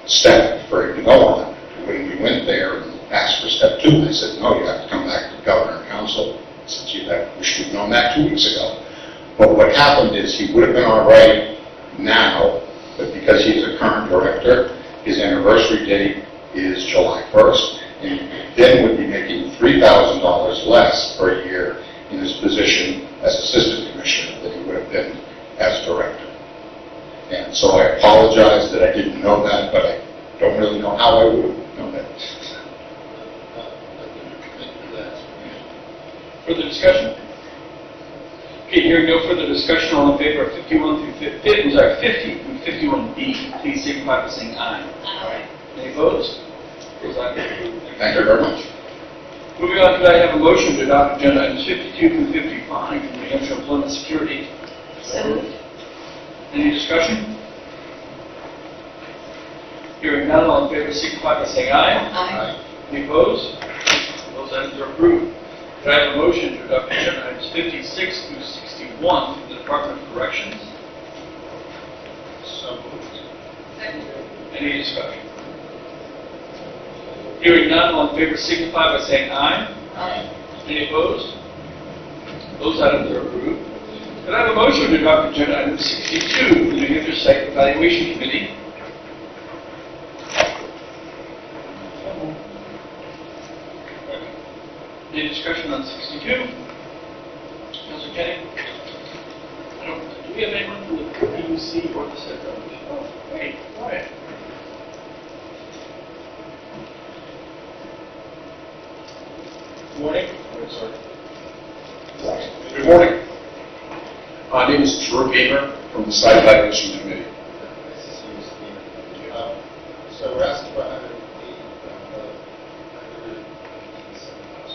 step for it to go on. When we went there and asked for step 2, they said, no, you have to come back to governor and council. I said, gee, we should have known that 2 weeks ago. But what happened is he would have been all right now, but because he's a current director, his anniversary date is July 1st, and then would be making $3,000 less per year in his position as assistant commissioner than he would have been as director. And so I apologize that I didn't know that, but I don't really know how I would have known that. Further discussion? Okay, hearing no further discussion, all in favor of 50 through 51B, please signify by saying aye. Aye. Any opposed? Those items are approved. Thank you very much. Moving on, could I have a motion to adopt agenda items 52 through 55 from New Hampshire Employment Security? So moved. Any discussion? Hearing none, all in favor signify by saying aye. Aye. Any opposed? Those items are approved. Could I have a motion to adopt agenda items 56 through 61 from the Department of Corrections? So moved. Second. Any discussion? Hearing none, all in favor signify by saying aye. Aye. Any opposed? Those items are approved. Could I have a motion to adopt agenda item 62 from the New Hampshire Site Evaluation Committee? Any discussion on 62? Councilor Kenny? Do we have anyone from the PUC or the Site Evaluation? Oh, great. All right. Good morning. Good morning. My name is Drew Gamer from the Site Evaluation Committee. So we're asking for $187,000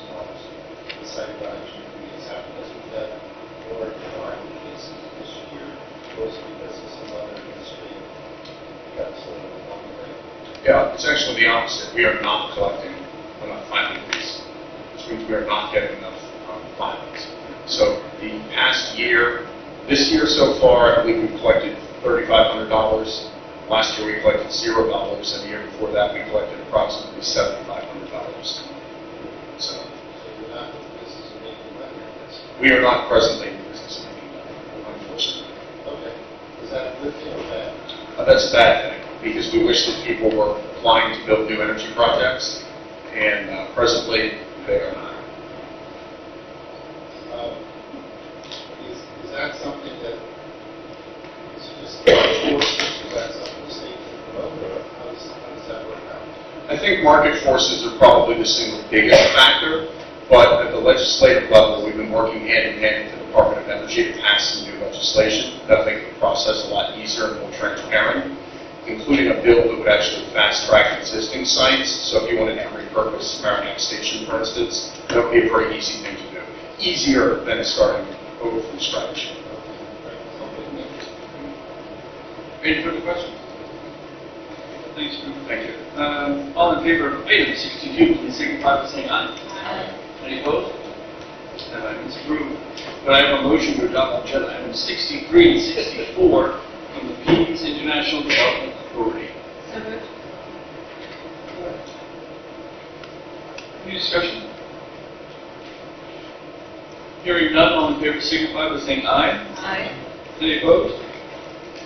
for the site evaluation committee. Is that because of that or decline in cases this year, or is it because of some other administrative cuts along the way? Yeah, it's actually the opposite. We are not collecting enough filings, which means we are not getting enough filings. So the past year, this year so far, I believe we've collected $3,500. Last year we collected $0, and the year before that we collected approximately $7,500. So you're not in the business of making money, I guess. we are not presently in the business of making money, unfortunately. Okay. Is that a good thing or bad? That's a bad thing, because we wish that people were applying to build new energy projects, and presently they are not. Is that something that is just forces, or is that something the state can promote, or how does that work out? I think market forces are probably the single biggest factor, but at the legislative level, we've been working hand in hand with the Department of Energy to pass some new legislation that'll make the process a lot easier and more transparent, including a bill that would actually fast-track existing sites. So if you wanted to repurpose Merrimack Station, for instance, that would be a very easy thing to do. Easier than starting over from scratch. Any further questions? Thanks, Drew. Thank you. All in favor of item 62, please signify by saying aye. Aye. Any opposed? That item is approved. Could I have a motion to adopt agenda items 63 and 64 from the Peace International Development Authority? So moved. discussion? Hearing none, all in favor signify by saying aye. Aye. Any opposed?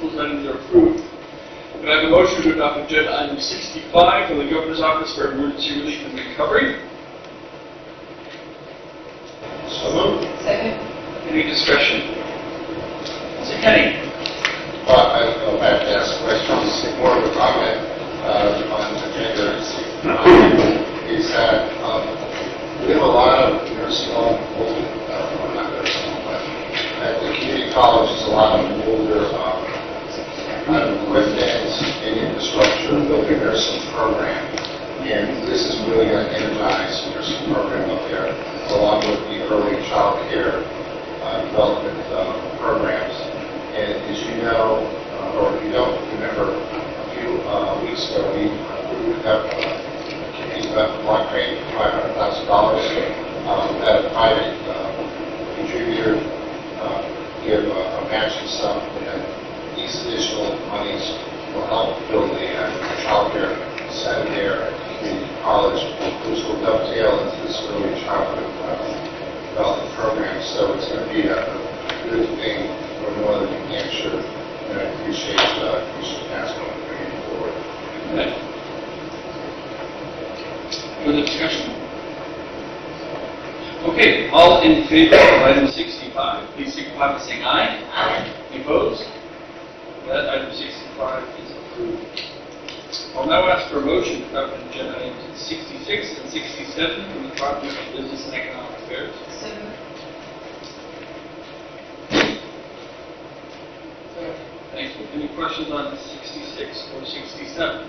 Those items are approved. Do I have a motion to adopt agenda item 65 from the Governor's Office for Emergency Relief and Recovery? So moved. Second. Any discussion? Mr. Kenny? I'd like to ask a question, more of a comment on agenda 65, is that we have a lot of nursing home, not nursing home, but at the community colleges, a lot of older equipment and infrastructure building nursing program. And this is really going to energize the nursing program up there, along with the early child care development programs. And as you know, or if you don't remember, a few weeks ago, we have a community development block grant of $500,000 that a private contributor give a matching sum, and these additional monies will help build a child care center there at the community college, which will dovetail into this early childhood development program. So it's going to be a good thing for Northern New Hampshire, and I appreciate Commissioner Pasco bringing it forward. Further discussion? Okay, all in favor of item 65, please signify by saying aye. Aye. Any opposed? That item 65 is approved. I'll now ask for a motion to adopt agenda items 66 and 67 from the Department of Business and Economic Affairs. So moved. Thank you. Any questions on 66 or 67?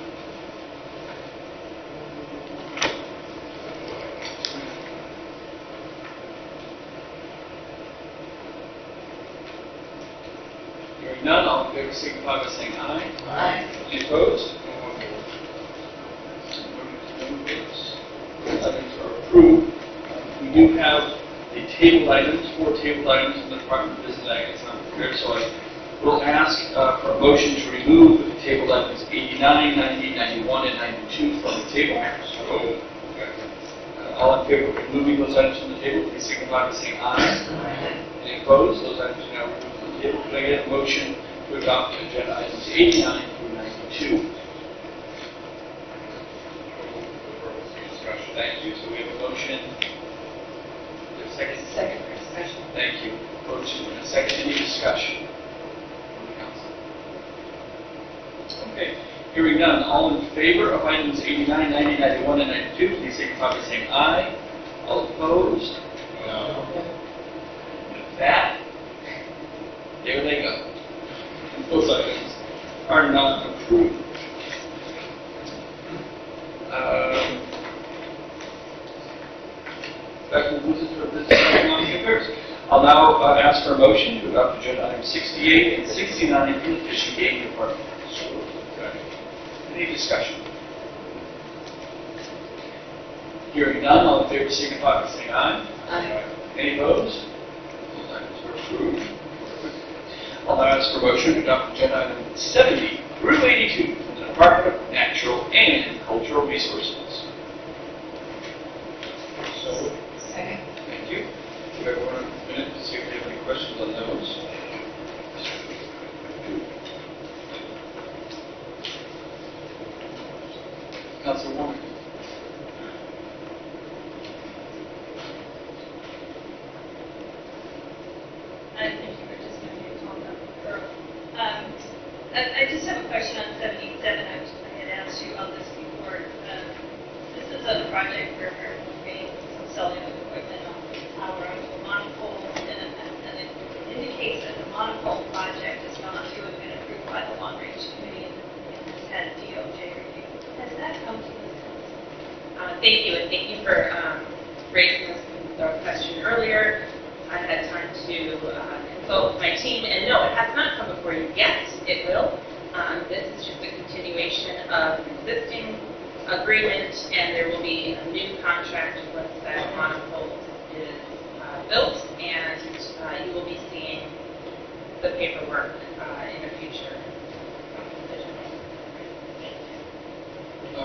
Hearing none, all in favor signify by saying aye. Aye. Any opposed? Items are approved. We do have the tabled items, 4 tabled items from the Department of Business and Economic Affairs, so I will ask for a motion to remove the tabled items 89, 90, 91, and 92 from the table. All in favor of removing those items from the table, please signify by saying aye. Any opposed? Those items are now removed from the table. Could I get a motion to adopt agenda items 89 through 92? Thank you. So we have a motion. Is there a second? Second for discussion. Thank you. Motion and a second. Any discussion from the council? Okay. Hearing none. All in favor of items 89, 90, 91, and 92, please signify by saying aye. All opposed? No. With that, there they go. Those items are not approved. That concludes it for business and economic affairs. I'll now ask for a motion to adopt agenda items 68 and 69 from the Fish and Game Department. Any discussion? Hearing none, all in favor signify by saying aye. Aye. Any opposed? Those items are approved. I'll now ask for a motion to adopt agenda item 70 through 82 from the Department of Natural and Cultural Resources. So Second. Thank you. Give everyone a minute to see if they have any questions on those. Councilor Warner. Thank you for just giving me a call about referral. I just have a question on 77. I had asked you on this before. This is a project where we're moving some cellular equipment off the tower onto a monopole, and it indicates that the monopole project is not to have been approved by the Long Range Committee and has had DOJ review. Has that come to this council? Thank you, and thank you for raising this question earlier. I had time to consult with my team, and no, it has not come before you yet. It will. This is just a continuation of an existing agreement, and there will be a new contract once that monopole is built, and you will be seeing the paperwork in the future.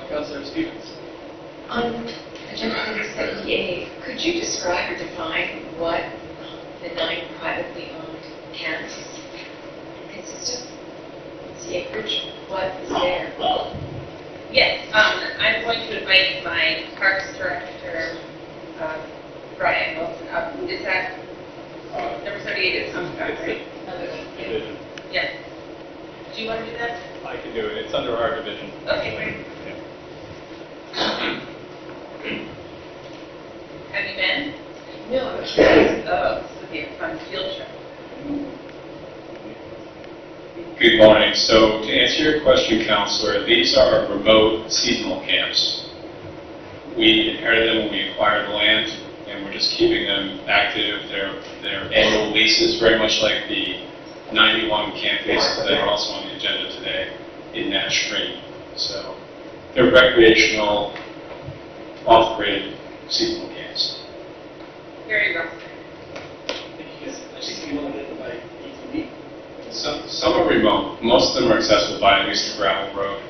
Councilor Stevens. On Agenda item 78, could you describe or define what the 9 privately owned camps consist of? What's the acreage? What is there? Yes, I'm going to invite my Parks Director, Brian Wilson, up. Is that, number 78 is on track, right? Division. Yes. Do you want to do that? I can do it. It's under our division. Okay, great. Have you been? No, I'm curious. Oh, this would be a fun field trip. Good morning. So to answer your question, Counselor, these are remote seasonal camps. We inherited them when we acquired the land, and we're just keeping them active. They're annual leases, very much like the 91 camp leases that are also on the agenda today in that stream. So they're recreational, off-grid seasonal camps. Very rustic. Some are remote. Most of them are accessible by at least a gravel road.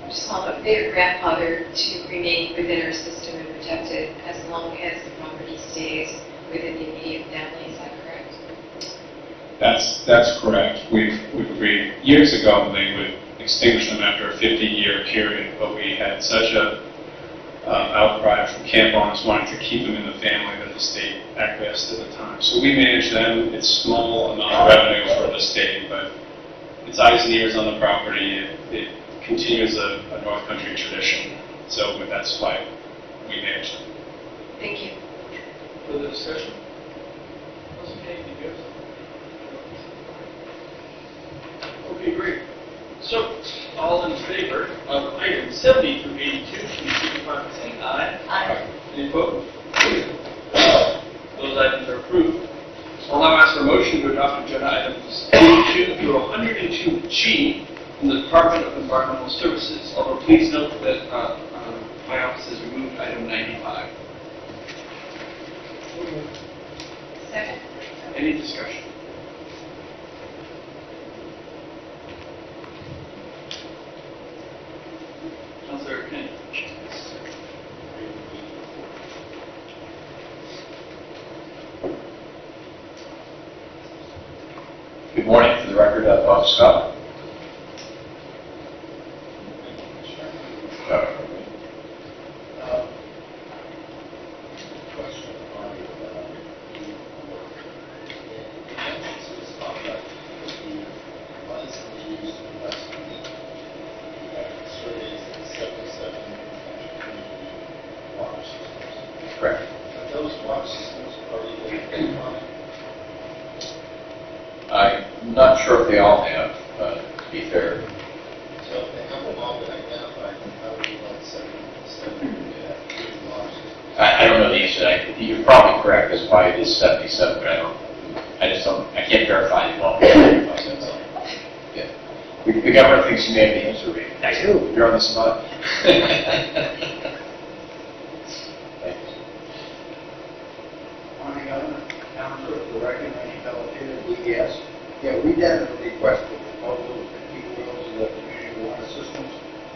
Just follow up, they are grandfathered to remain within our system and protected as long as the property stays within the immediate family, is that correct? That's correct. We've agreed years ago they would extinguish them after a 50-year period, but we had such a outcry from camp owners wanting to keep them in the family that the state acquiesced at the time. So we manage them. It's small amount of revenue for the state, but it's eyes and ears on the property. It continues a North Country tradition. So that's why we manage them. Thank you. Further discussion? Okay, okay, great. So, all in favor of item 70 through 82, please signify by saying aye. Aye. Any opposed? Those items are approved. I'll now ask for a motion to adopt agenda items 82 through 102G from the Department of Environmental Services. Although please note that my office has removed item 95. Second. Any discussion? Councilor Kennedy. Good morning. For the record, Bob Scott. Question on the funds that we use to invest in the surveys and 77 community water systems. Correct. Are those water systems already identified? I'm not sure if they all have, to be fair. So if they haven't all been identified, then how would you like 77 community water systems? I don't know the answer to that. You're probably correct. That's why it is 77, but I can't verify them all. Yeah. We got other things you may have the answer read. I do. You're on the spot. Thanks. Morning, Governor. Councilor, for the record, my name is Alexander Yes. Yeah, we definitely requested proposals for keep those of the community water systems.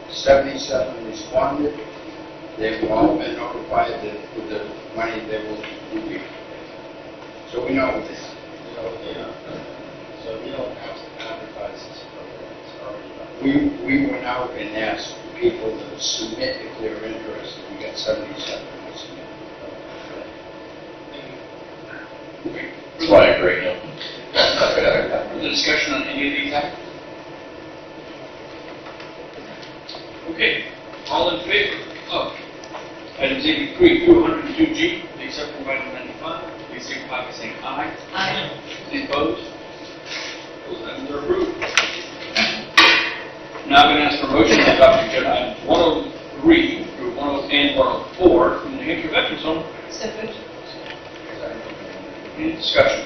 77 responded. They've all been notified that with the money they will be. So we know this. So we don't have to advertise this program, it's already done. We went out and asked people to submit if they're interested. We got 77 to submit. That's why I agree. Further discussion on any of these items? Okay, all in favor of items 83 through 102G, except for item 95, please signify by saying aye. Aye. Any opposed? Those items are approved. Now I'm going to ask for a motion to adopt agenda items 103 through 104 from the New Hampshire Veterans Home. So moved. Any discussion?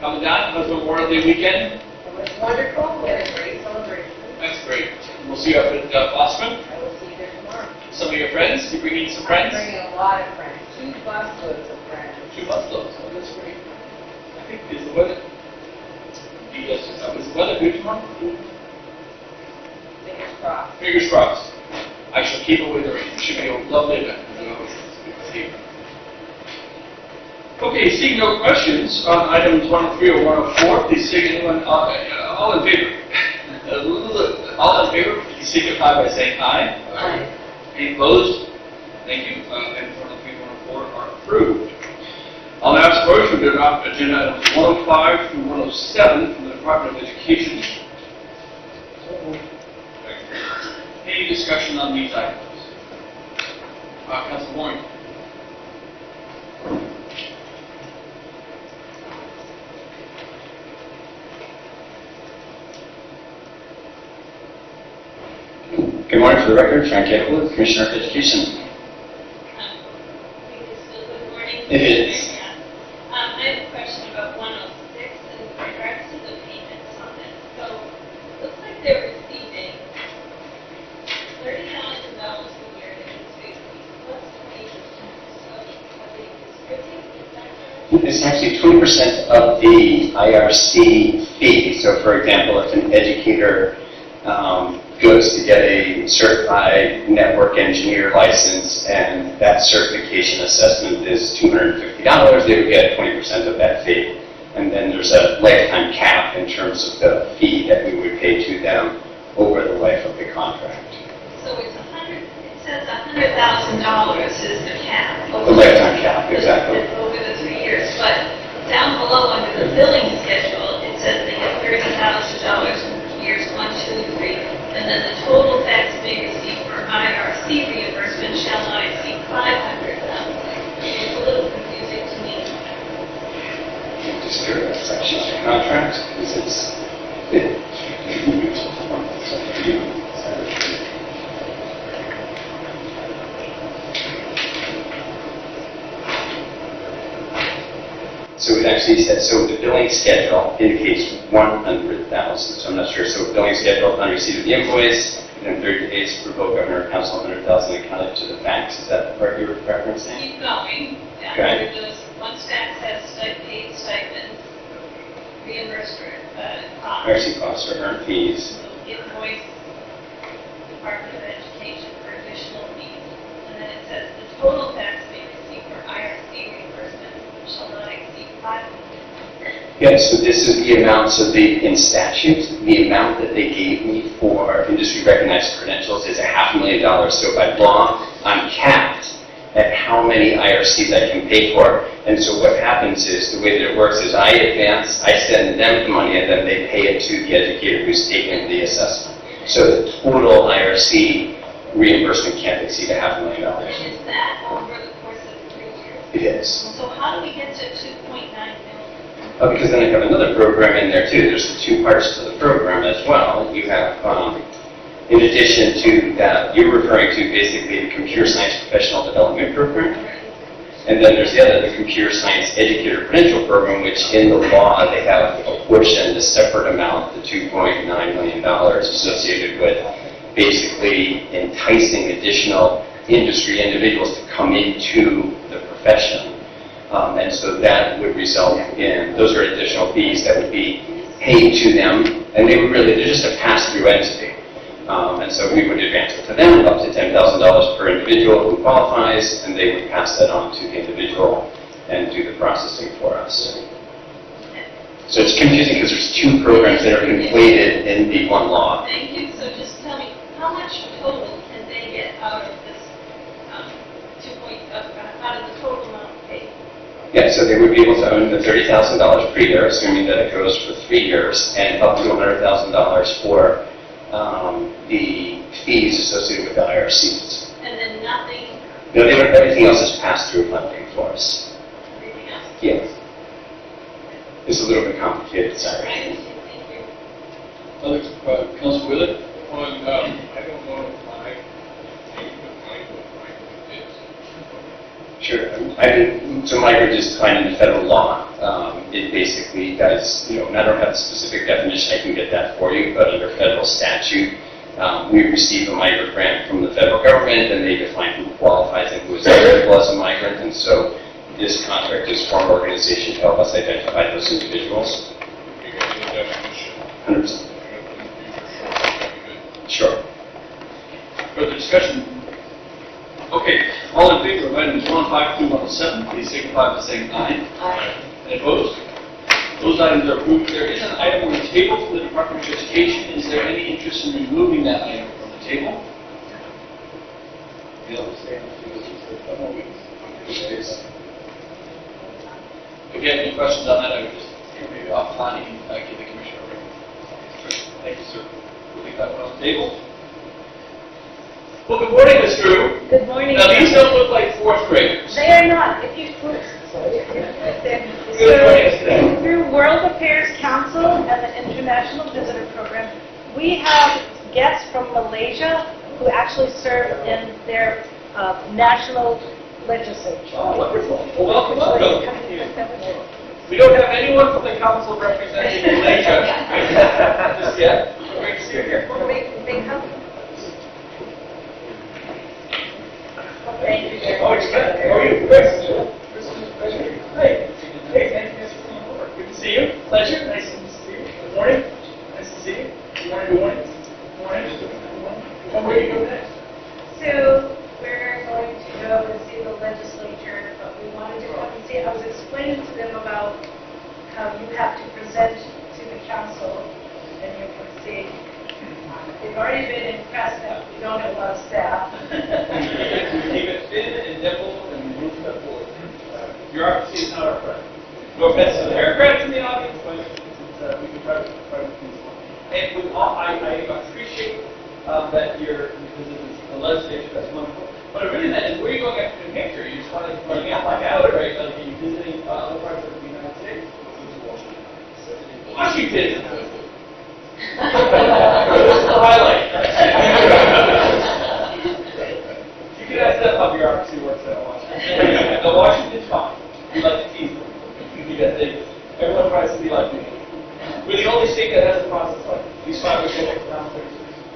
Coming down, how's Memorial Day weekend? It was wonderful. We had a great celebration. That's great. We'll see you up at Boston. I will see you there tomorrow. Some of your friends, you bringing some friends? I'm bringing a lot of friends. 2 busloads of friends. 2 busloads. Oh, that's great. I think is the weather. Yes, is the weather good tomorrow? crossed. Fingers crossed. I shall keep it with her. It should be a lovely event. Okay, seeing no questions on items 103 or 104, please say anyone, all in favor? All in favor, please signify by saying aye. Aye. Any opposed? Thank you. Items 103 and 104 are approved. I'll now ask for motion to adopt agenda items 105 through 107 from the Department of Education. Any discussion on these items? Council Warren. Good morning. For the record, Frank Campbell, Commissioner of Education. Good morning. It is. I have a question about 106 in regards to the payments on it. So, it looks like they're receiving $30,000 a year in basically plus 20% of the distributing. Is that correct? It's actually 20% of the IRC fee. So, for example, if an educator goes to get a certified network engineer license and that certification assessment is $250, they would get 20% of that fee. And then there's a lifetime cap in terms of the fee that we would pay to them over the life of the contract. So it's it says $100,000 is the cap. The lifetime cap, exactly. Over the 3 years, but down below under the billing schedule, it says they get $30,000 in years 1, 2, 3. And then the total tax may receive for IRC reimbursement shall not exceed $500,000. It's a little confusing to me. Just clear that section of the contract because it's So it actually says, so the billing schedule indicates 100,000. So I'm not sure. So billing schedule upon receipt of the invoice, within 30 days, provoke governor or council 100,000 accounted to the fax. Is that the part you were referencing? Keep going. Okay. After those, once tax has paid stipends, reimbursed for costs. IRC costs or earned fees. Invoice Department of Education for additional fees. And then it says the total tax may receive for IRC reimbursement shall not exceed $500,000. Yeah, so this is the amount, so in statute, the amount that they gave me for industry recognized credentials is $500,000. So by law, I'm capped at how many IRCs I can pay for. And so what happens is, the way that it works is I send them the money, and then they pay it to the educator who's taking the assessment. So the total IRC reimbursement can't exceed $500,000. And is that over the course of 3 years? It is. So how do we get to 2.9 million? Because then I have another program in there too. There's two parts to the program as well. You have, in addition to that, you're referring to basically the Computer Science Professional Development Program. And then there's the other, the Computer Science Educator Credential Program, which in the law they have apportioned a separate amount, the $2.9 million associated with basically enticing additional industry individuals to come into the profession. And so that would result in, those are additional fees that would be paid to them, and they would really, they're just a pass-through entity. And so we would advance it to them up to $10,000 per individual who qualifies, and they would pass that on to the individual and do the processing for us. So it's confusing because there's two programs that are conflated in the one law. Thank you. So just tell me, how much total can they get out of this out of the total amount paid? Yeah, so they would be able to earn the $30,000 per year, assuming that it goes for 3 years, and up to $100,000 for the fees associated with the IRCs. And then nothing, No, everything else is pass-through funding for us. everything else? Yeah. It's a little bit complicated, sorry. Thank you. Council Wheeler? I don't know if I think that Michael did. Sure. So migrant is defined in the federal law. It basically does, and I don't have a specific definition, I can get that for you, but under federal statute, we receive a migrant grant from the federal government, and they define who qualifies and who is eligible as a migrant, and so this contract is for an organization to help us identify those individuals. 100%. Sure. discussion? Okay, all in favor of items 105 through 107, please signify by saying aye. Aye. Any opposed? Those items are approved. There is an item on the table from the Department of Education. Is there any interest in removing that item from the table? Bill? If you have any questions on that, I would just maybe offline give the commissioner a ring. Thank you, sir. We'll leave that one on the table. Well, good morning, Ms. Drew. Good morning. Now, these don't look like fourth graders. They are not. If you Good morning, Ms. Drew. through World Affairs Council and the International Visitor Program, we have guests from Malaysia who actually serve in their national legislature. Oh, wonderful. Well, welcome, welcome. We don't have anyone from the council representing Malaysia just yet. Great to see you here. Big help. Thank you. Oh, it's good. How are you? Chris? Hey. Hey, thank you for coming over. Good to see you. Pleasure. Nice to see you. Good morning. Nice to see you. Good morning. Good morning. Good morning. And where do you go next? So we're going to go and see the legislature, but we wanted to come and see. I was explaining to them about how you have to present to the council, and you can see. They've already been impressed that we don't have a lot of staff. Keep it thin and nimble and move that forward. Bureaucracy is not our friend. No offense to the bureaucrats in the audience, but we can try to please one. And with all, I appreciate that you're visiting the legislature. That's wonderful. But really, that is where are you going after New Hampshire? You just want to get like out, right? Like, are you visiting other parts of the United States? Washington. What's the highlight? You can ask them how bureaucracy works at Washington. The Washington's fine. We like to tease them. Everyone tries to be like me. We're the only state that has a process like this. These 5 or 6 councilors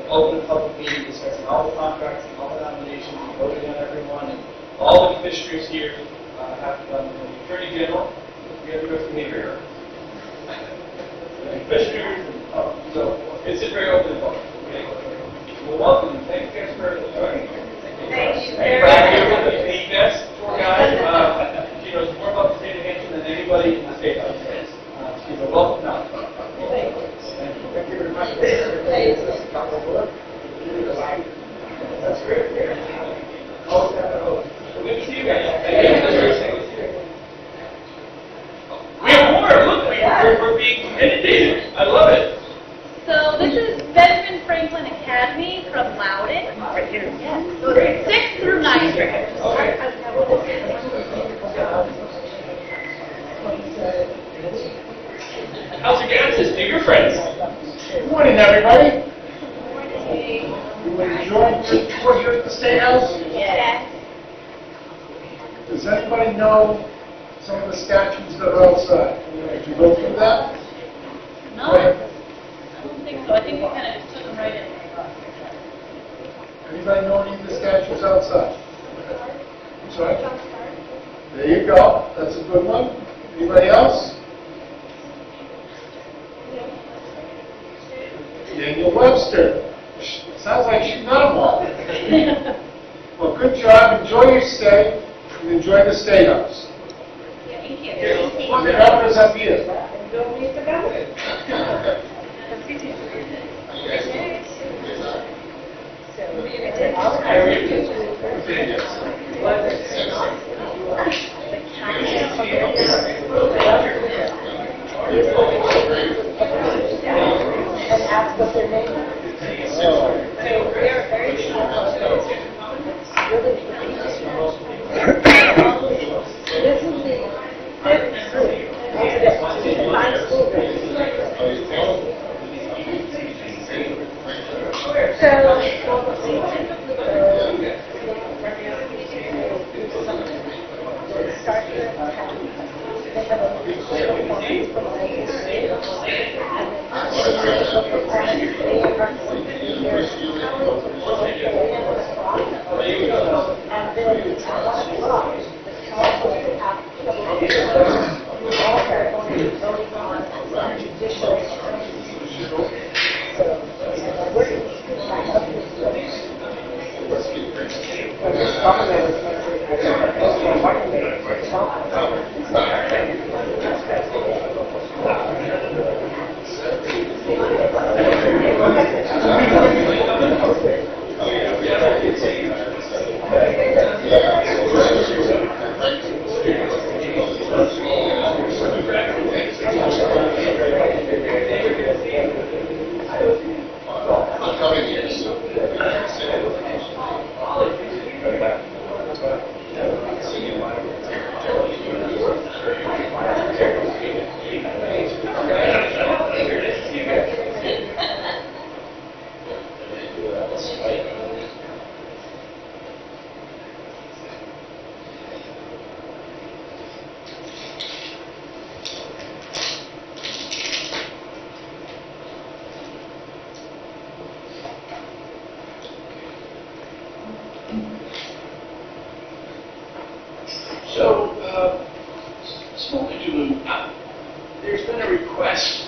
open a public meeting discussing all the contracts and all the nominations and voting on everyone. And all the commissioners here have the Attorney General. We have the behavior. Commissioners. So it's just very open and public. Okay? Well, welcome. Thank you guys for joining. Thank you. The best tour guide. She knows more about the state of Hampton than anybody in the state. She's a welcome now. Thank you very much. That's great. Good to see you guys. We have more. Look, we're being inundated. I love it. So this is Benjamin Franklin Academy from Loudon. Yes. So it's 6th through 9th graders. Okay. How's your gas system? Your friends. Good morning, everybody. You enjoyed your tour here at the State House? Yes. Does anybody know some of the statues that are outside? Did you go through that? No, I don't think so. I think we kind of just took them right in. Anybody know any of the statues outside? I'm sorry? There you go. That's a good one. Anybody else? Daniel Webster. Sounds like she's not them all. Well, good job. Enjoy your stay and enjoy the State House. Thank you. The governor's up here. Don't leave the government. And ask what their name is. So we are very sure this is the 5th group. It's 5 school groups. Start here at the academy. They have a little performance from all the state. And then at 1 o'clock, the council will have voting on judicial. So, we're going to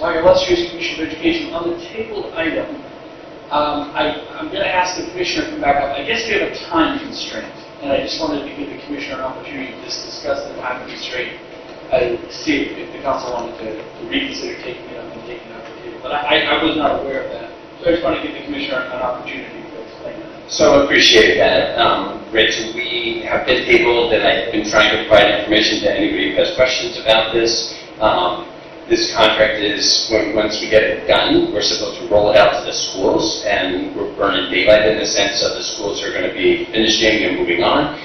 by our illustrious Commissioner of Education. On the tabled item, I'm going to ask the Commissioner to come back up. I guess we have a time constraint, and I just wanted to give the Commissioner an opportunity to just discuss the time constraint, see if the Council wanted to reconsider taking it up and taking it off the table. But I was not aware of that, so I just want to give the Commissioner an opportunity to explain that. So I appreciate that, Rich. We have been tabled, and I've been trying to provide information to anybody who has questions about this. This contract is, once we get it done, we're supposed to roll it out to the schools, and we're burning daylight in the sense of the schools are going to be finishing and moving on.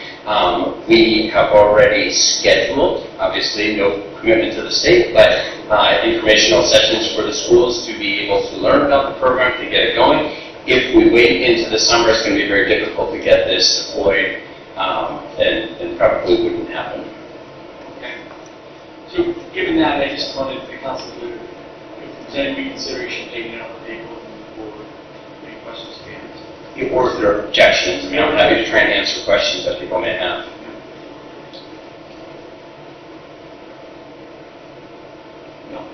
We have already scheduled, obviously no commitment to the state, but informational sessions for the schools to be able to learn about the program, to get it going. If we wait into the summer, it's going to be very difficult to get this deployed, and probably wouldn't happen. So, given that, I just wanted the Council to, if there's any reconsideration, taking it off the table or any questions to be answered. Or if there are objections, I mean, I'm happy to try and answer questions that people may have. No.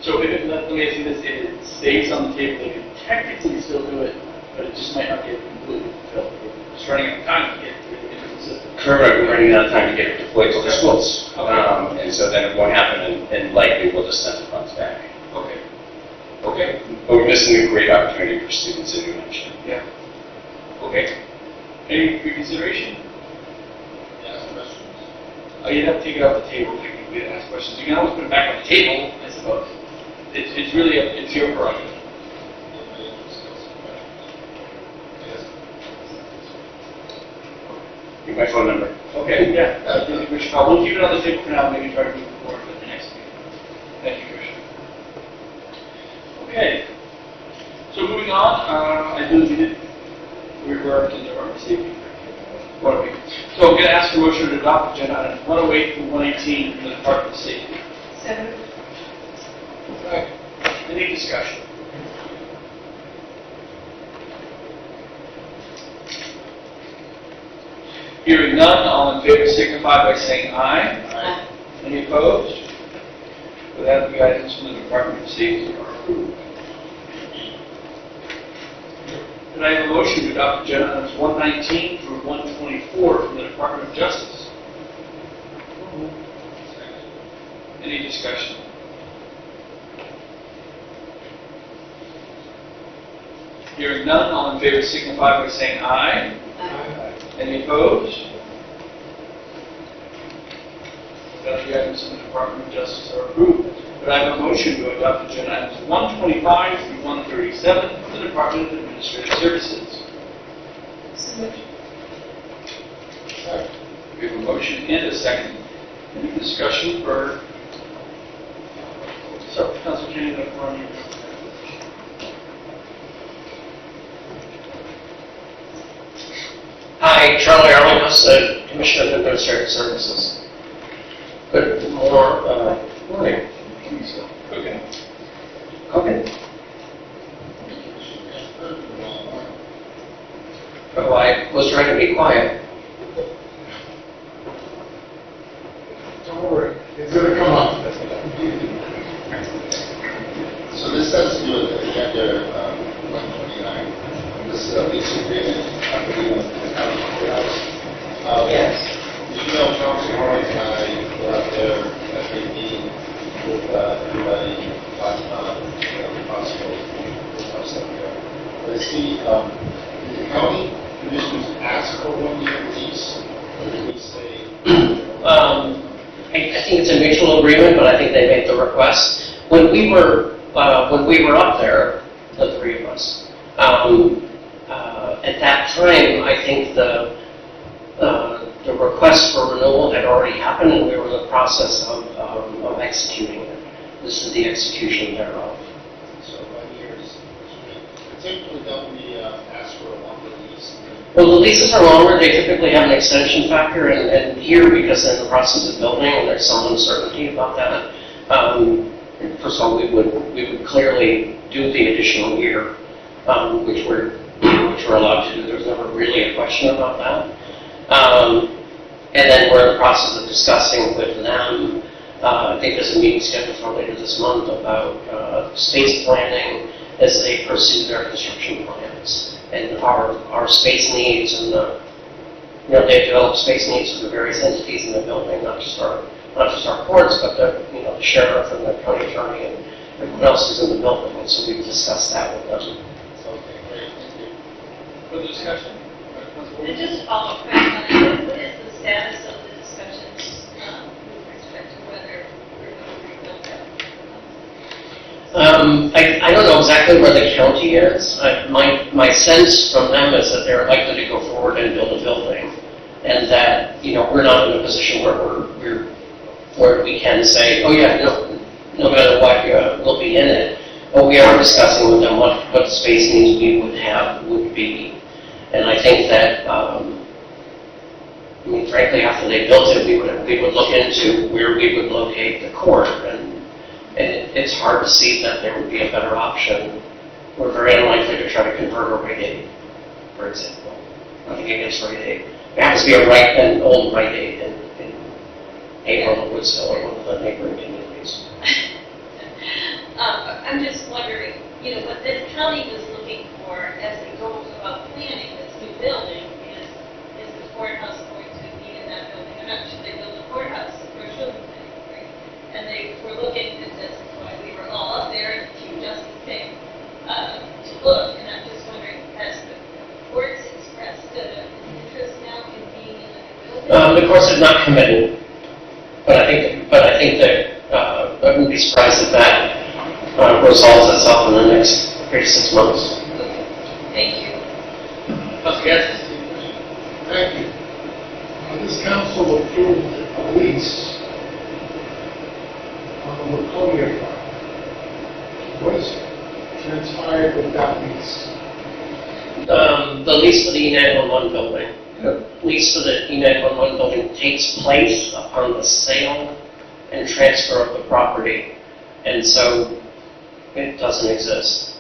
So, let me ask you this, if it stays on the table, they could technically still do it, but it just might not get completely fulfilled. We're just running out of time to get it into the system. Correct, we're running out of time to get it deployed to the schools. And so then it won't happen, and likely we'll just send the funds back. Okay. Okay. But we're missing a great opportunity for students in New Hampshire. Yeah. Okay. Any reconsideration? Ask questions. You'd have to take it off the table technically to ask questions. You can always put it back on the table, I suppose. It's really, it's your prerogative. Give my phone number. Okay, yeah. Commissioner, we'll keep it on the table for now, maybe try to move forward to the next meeting. Thank you, Commissioner. Okay. So moving on, I believe we were in the Department of Safety. So I'm going to ask for motion to adopt agenda items 108 through 118 from the Department of Safety. Right. Any discussion? Hearing none, all in favor signify by saying aye. Aye. Any opposed? With that, the items from the Department of Safety are approved. Can I have a motion to adopt agenda items 119 through 124 from the Department of Justice? Any discussion? Hearing none, all in favor signify by saying aye. Any opposed? That the items in the Department of Justice are approved. Could I have a motion to adopt agenda items 125 through 137 from the Department of Administrative Services? We have a motion and a second. Any discussion for... So, Councilor Kennedy, the floor is yours. Hi, Charlie Arlington, Commissioner of Administrative Services. Good morning. Okay. Okay. Oh, I was trying to be quiet. Don't worry, it's gonna come up. So this has to do with agenda 129. This is a lease agreement, I believe, with the county courthouse. Yes. You know, Council Lawrence and I were out there at the meeting with everybody, talking about, possible stuff there. But I see, did the county commissioners ask for 1 year lease, or did we say? I think it's a mutual agreement, but I think they made the request. When we were up there, the three of us, at that time, I think the request for renewal had already happened, and we were in the process of executing it. This is the execution thereof. So 1 year is, particularly don't we ask for a longer lease? Well, the leases are longer. They typically have an extension factor, and here, because they're in the process of building, and there's some uncertainty about that, first of all, we would clearly do the additional year, which we're allowed to do. There's never really a question about that. And then we're in the process of discussing with them I think there's a meeting scheduled for later this month about space planning as they pursue their construction plans. And our space needs and they've developed space needs for the various entities in the building, not just our courts, but the sheriff and the county attorney and everyone else is in the building. And so we've discussed that with them. Okay, great, thank you. Further discussion? And just to follow up, what is the status of the discussions with respect to whether we're going to rebuild that? I don't know exactly where the county is. My sense from them is that they're likely to go forward and build a building, and that we're not in a position where we can say, oh yeah, no matter what, we'll be in it. But we are discussing with them what space needs we would be, and I think that frankly, after they built it, we would look into where we would locate the court, and it's hard to see that there would be a better option. We're very unlikely to try to convert a Rite Aid, for example. Nothing against Rite Aid. There happens to be an old Rite Aid in April, Woodsville, or one of the neighboring communities. I'm just wondering, what the county was looking for as they go about planning this new building is the courthouse going to be in that building? I'm not sure they build a courthouse for children, right? And they were looking at this, why we were all up there, and Chief Justice came to look, and I'm just wondering, has the courts expressed an interest now in being in the new building? The courts have not committed, but I think that I wouldn't be surprised if that resolves itself in the next 3 to 6 months. Thank you. Thank you. This council approved a lease on the Laconia farm. What has transpired with that lease? The lease for the E911 building. The lease for the E911 building takes place upon the sale and transfer of the property, and so it doesn't exist.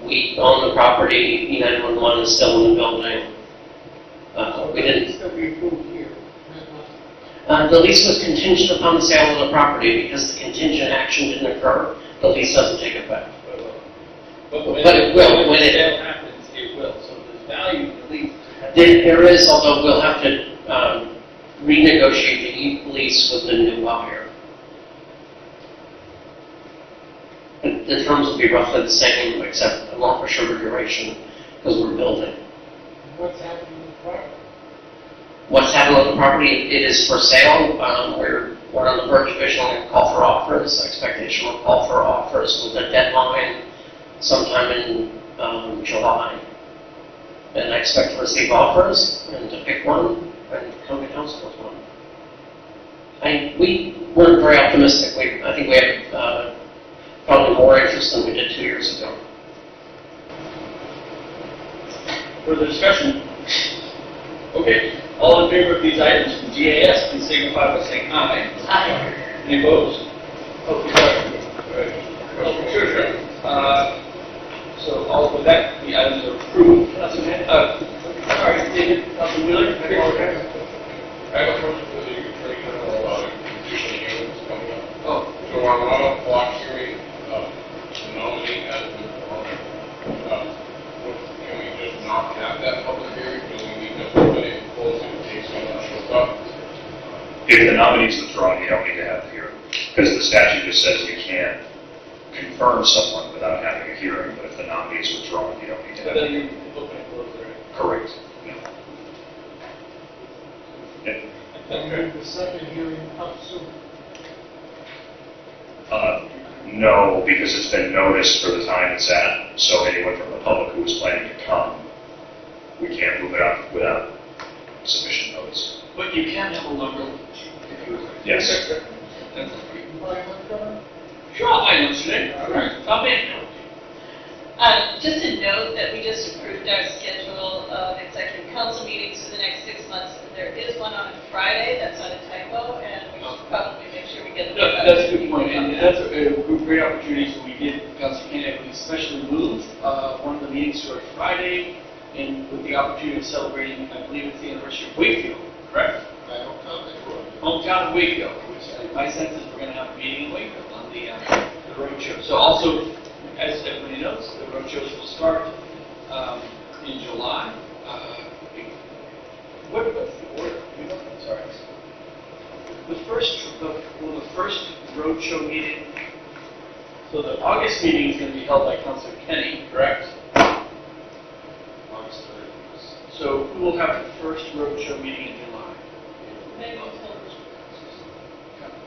We own the property, E911 is still in the building. We didn't. The lease was contingent upon the sale of the property. Because the contingent action didn't occur, the lease doesn't take effect. But it will. When it happens, it will. So the value of the lease. There is, although we'll have to renegotiate the lease with the new buyer. The terms will be roughly the same, except a longer, shorter duration, because we're building. What's happening with the property? What's happening with the property? It is for sale. We're on the verge of issuing a call for offers. Expectation will call for offers with a deadline sometime in July. And I expect to receive offers and to pick one and come to council with one. We weren't very optimistic. I think we have probably more interest than we did 2 years ago. Further discussion? Okay. All in favor of these items from GAS, please signify by saying aye. Aye. Any opposed? Okay. Sure. So all with that, the items are approved. Sorry, David, Councilman Wheeler. I have a question for the Attorney General about judicial hearings coming up. Oh. So on 1 o'clock hearing, the nominee has been formed. Can we just not have that public hearing? Do we need to open it and close it in case someone shows up? If the nominee's withdrawn, you don't need to have the hearing, because the statute just says you can't confirm someone without having a hearing, but if the nominee's withdrawn, you don't need to have a hearing. Open and close it. Correct. No. And the second hearing up soon. No, because it's been noticed for the time it's at, so anyone from the public who is planning to come, we can't move it up without sufficient notice. But you can have a longer if you would. Yes. Sure, I understand. All right. Come in. Just a note that we just approved our schedule of executive council meetings for the next 6 months. There is one on Friday, that's not a typo, and we should probably make sure we get the. No, that's a good point, and that's a great opportunity. So we did, Council Kennedy, we especially moved one of the meetings to a Friday, and with the opportunity of celebrating, I believe it's the anniversary of Wakefield, correct? My hometown, Hometown of Wakefield, which I my sense is we're going to have a meeting in Wakefield on the roadshow. So also, as everybody knows, the roadshows will start in July. What's the order? You know, sorry. The first roadshow meeting, so the August meeting is going to be held by Councilor Kenny, correct? August 30th. So who will have the first roadshow meeting in July?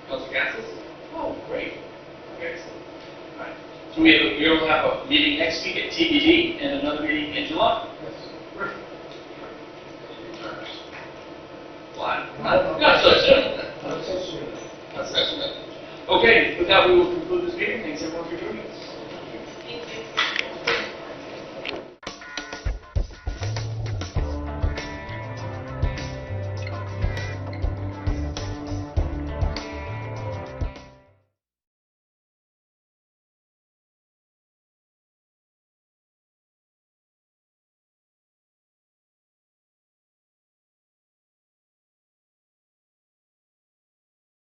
Councilor Gassis? Oh, great. Okay, excellent. All right. So we'll have a meeting next week at TBD and another meeting in July? Perfect. Why? Not so soon. That's it. Okay, with that, we will conclude this meeting. Thanks everyone for joining us.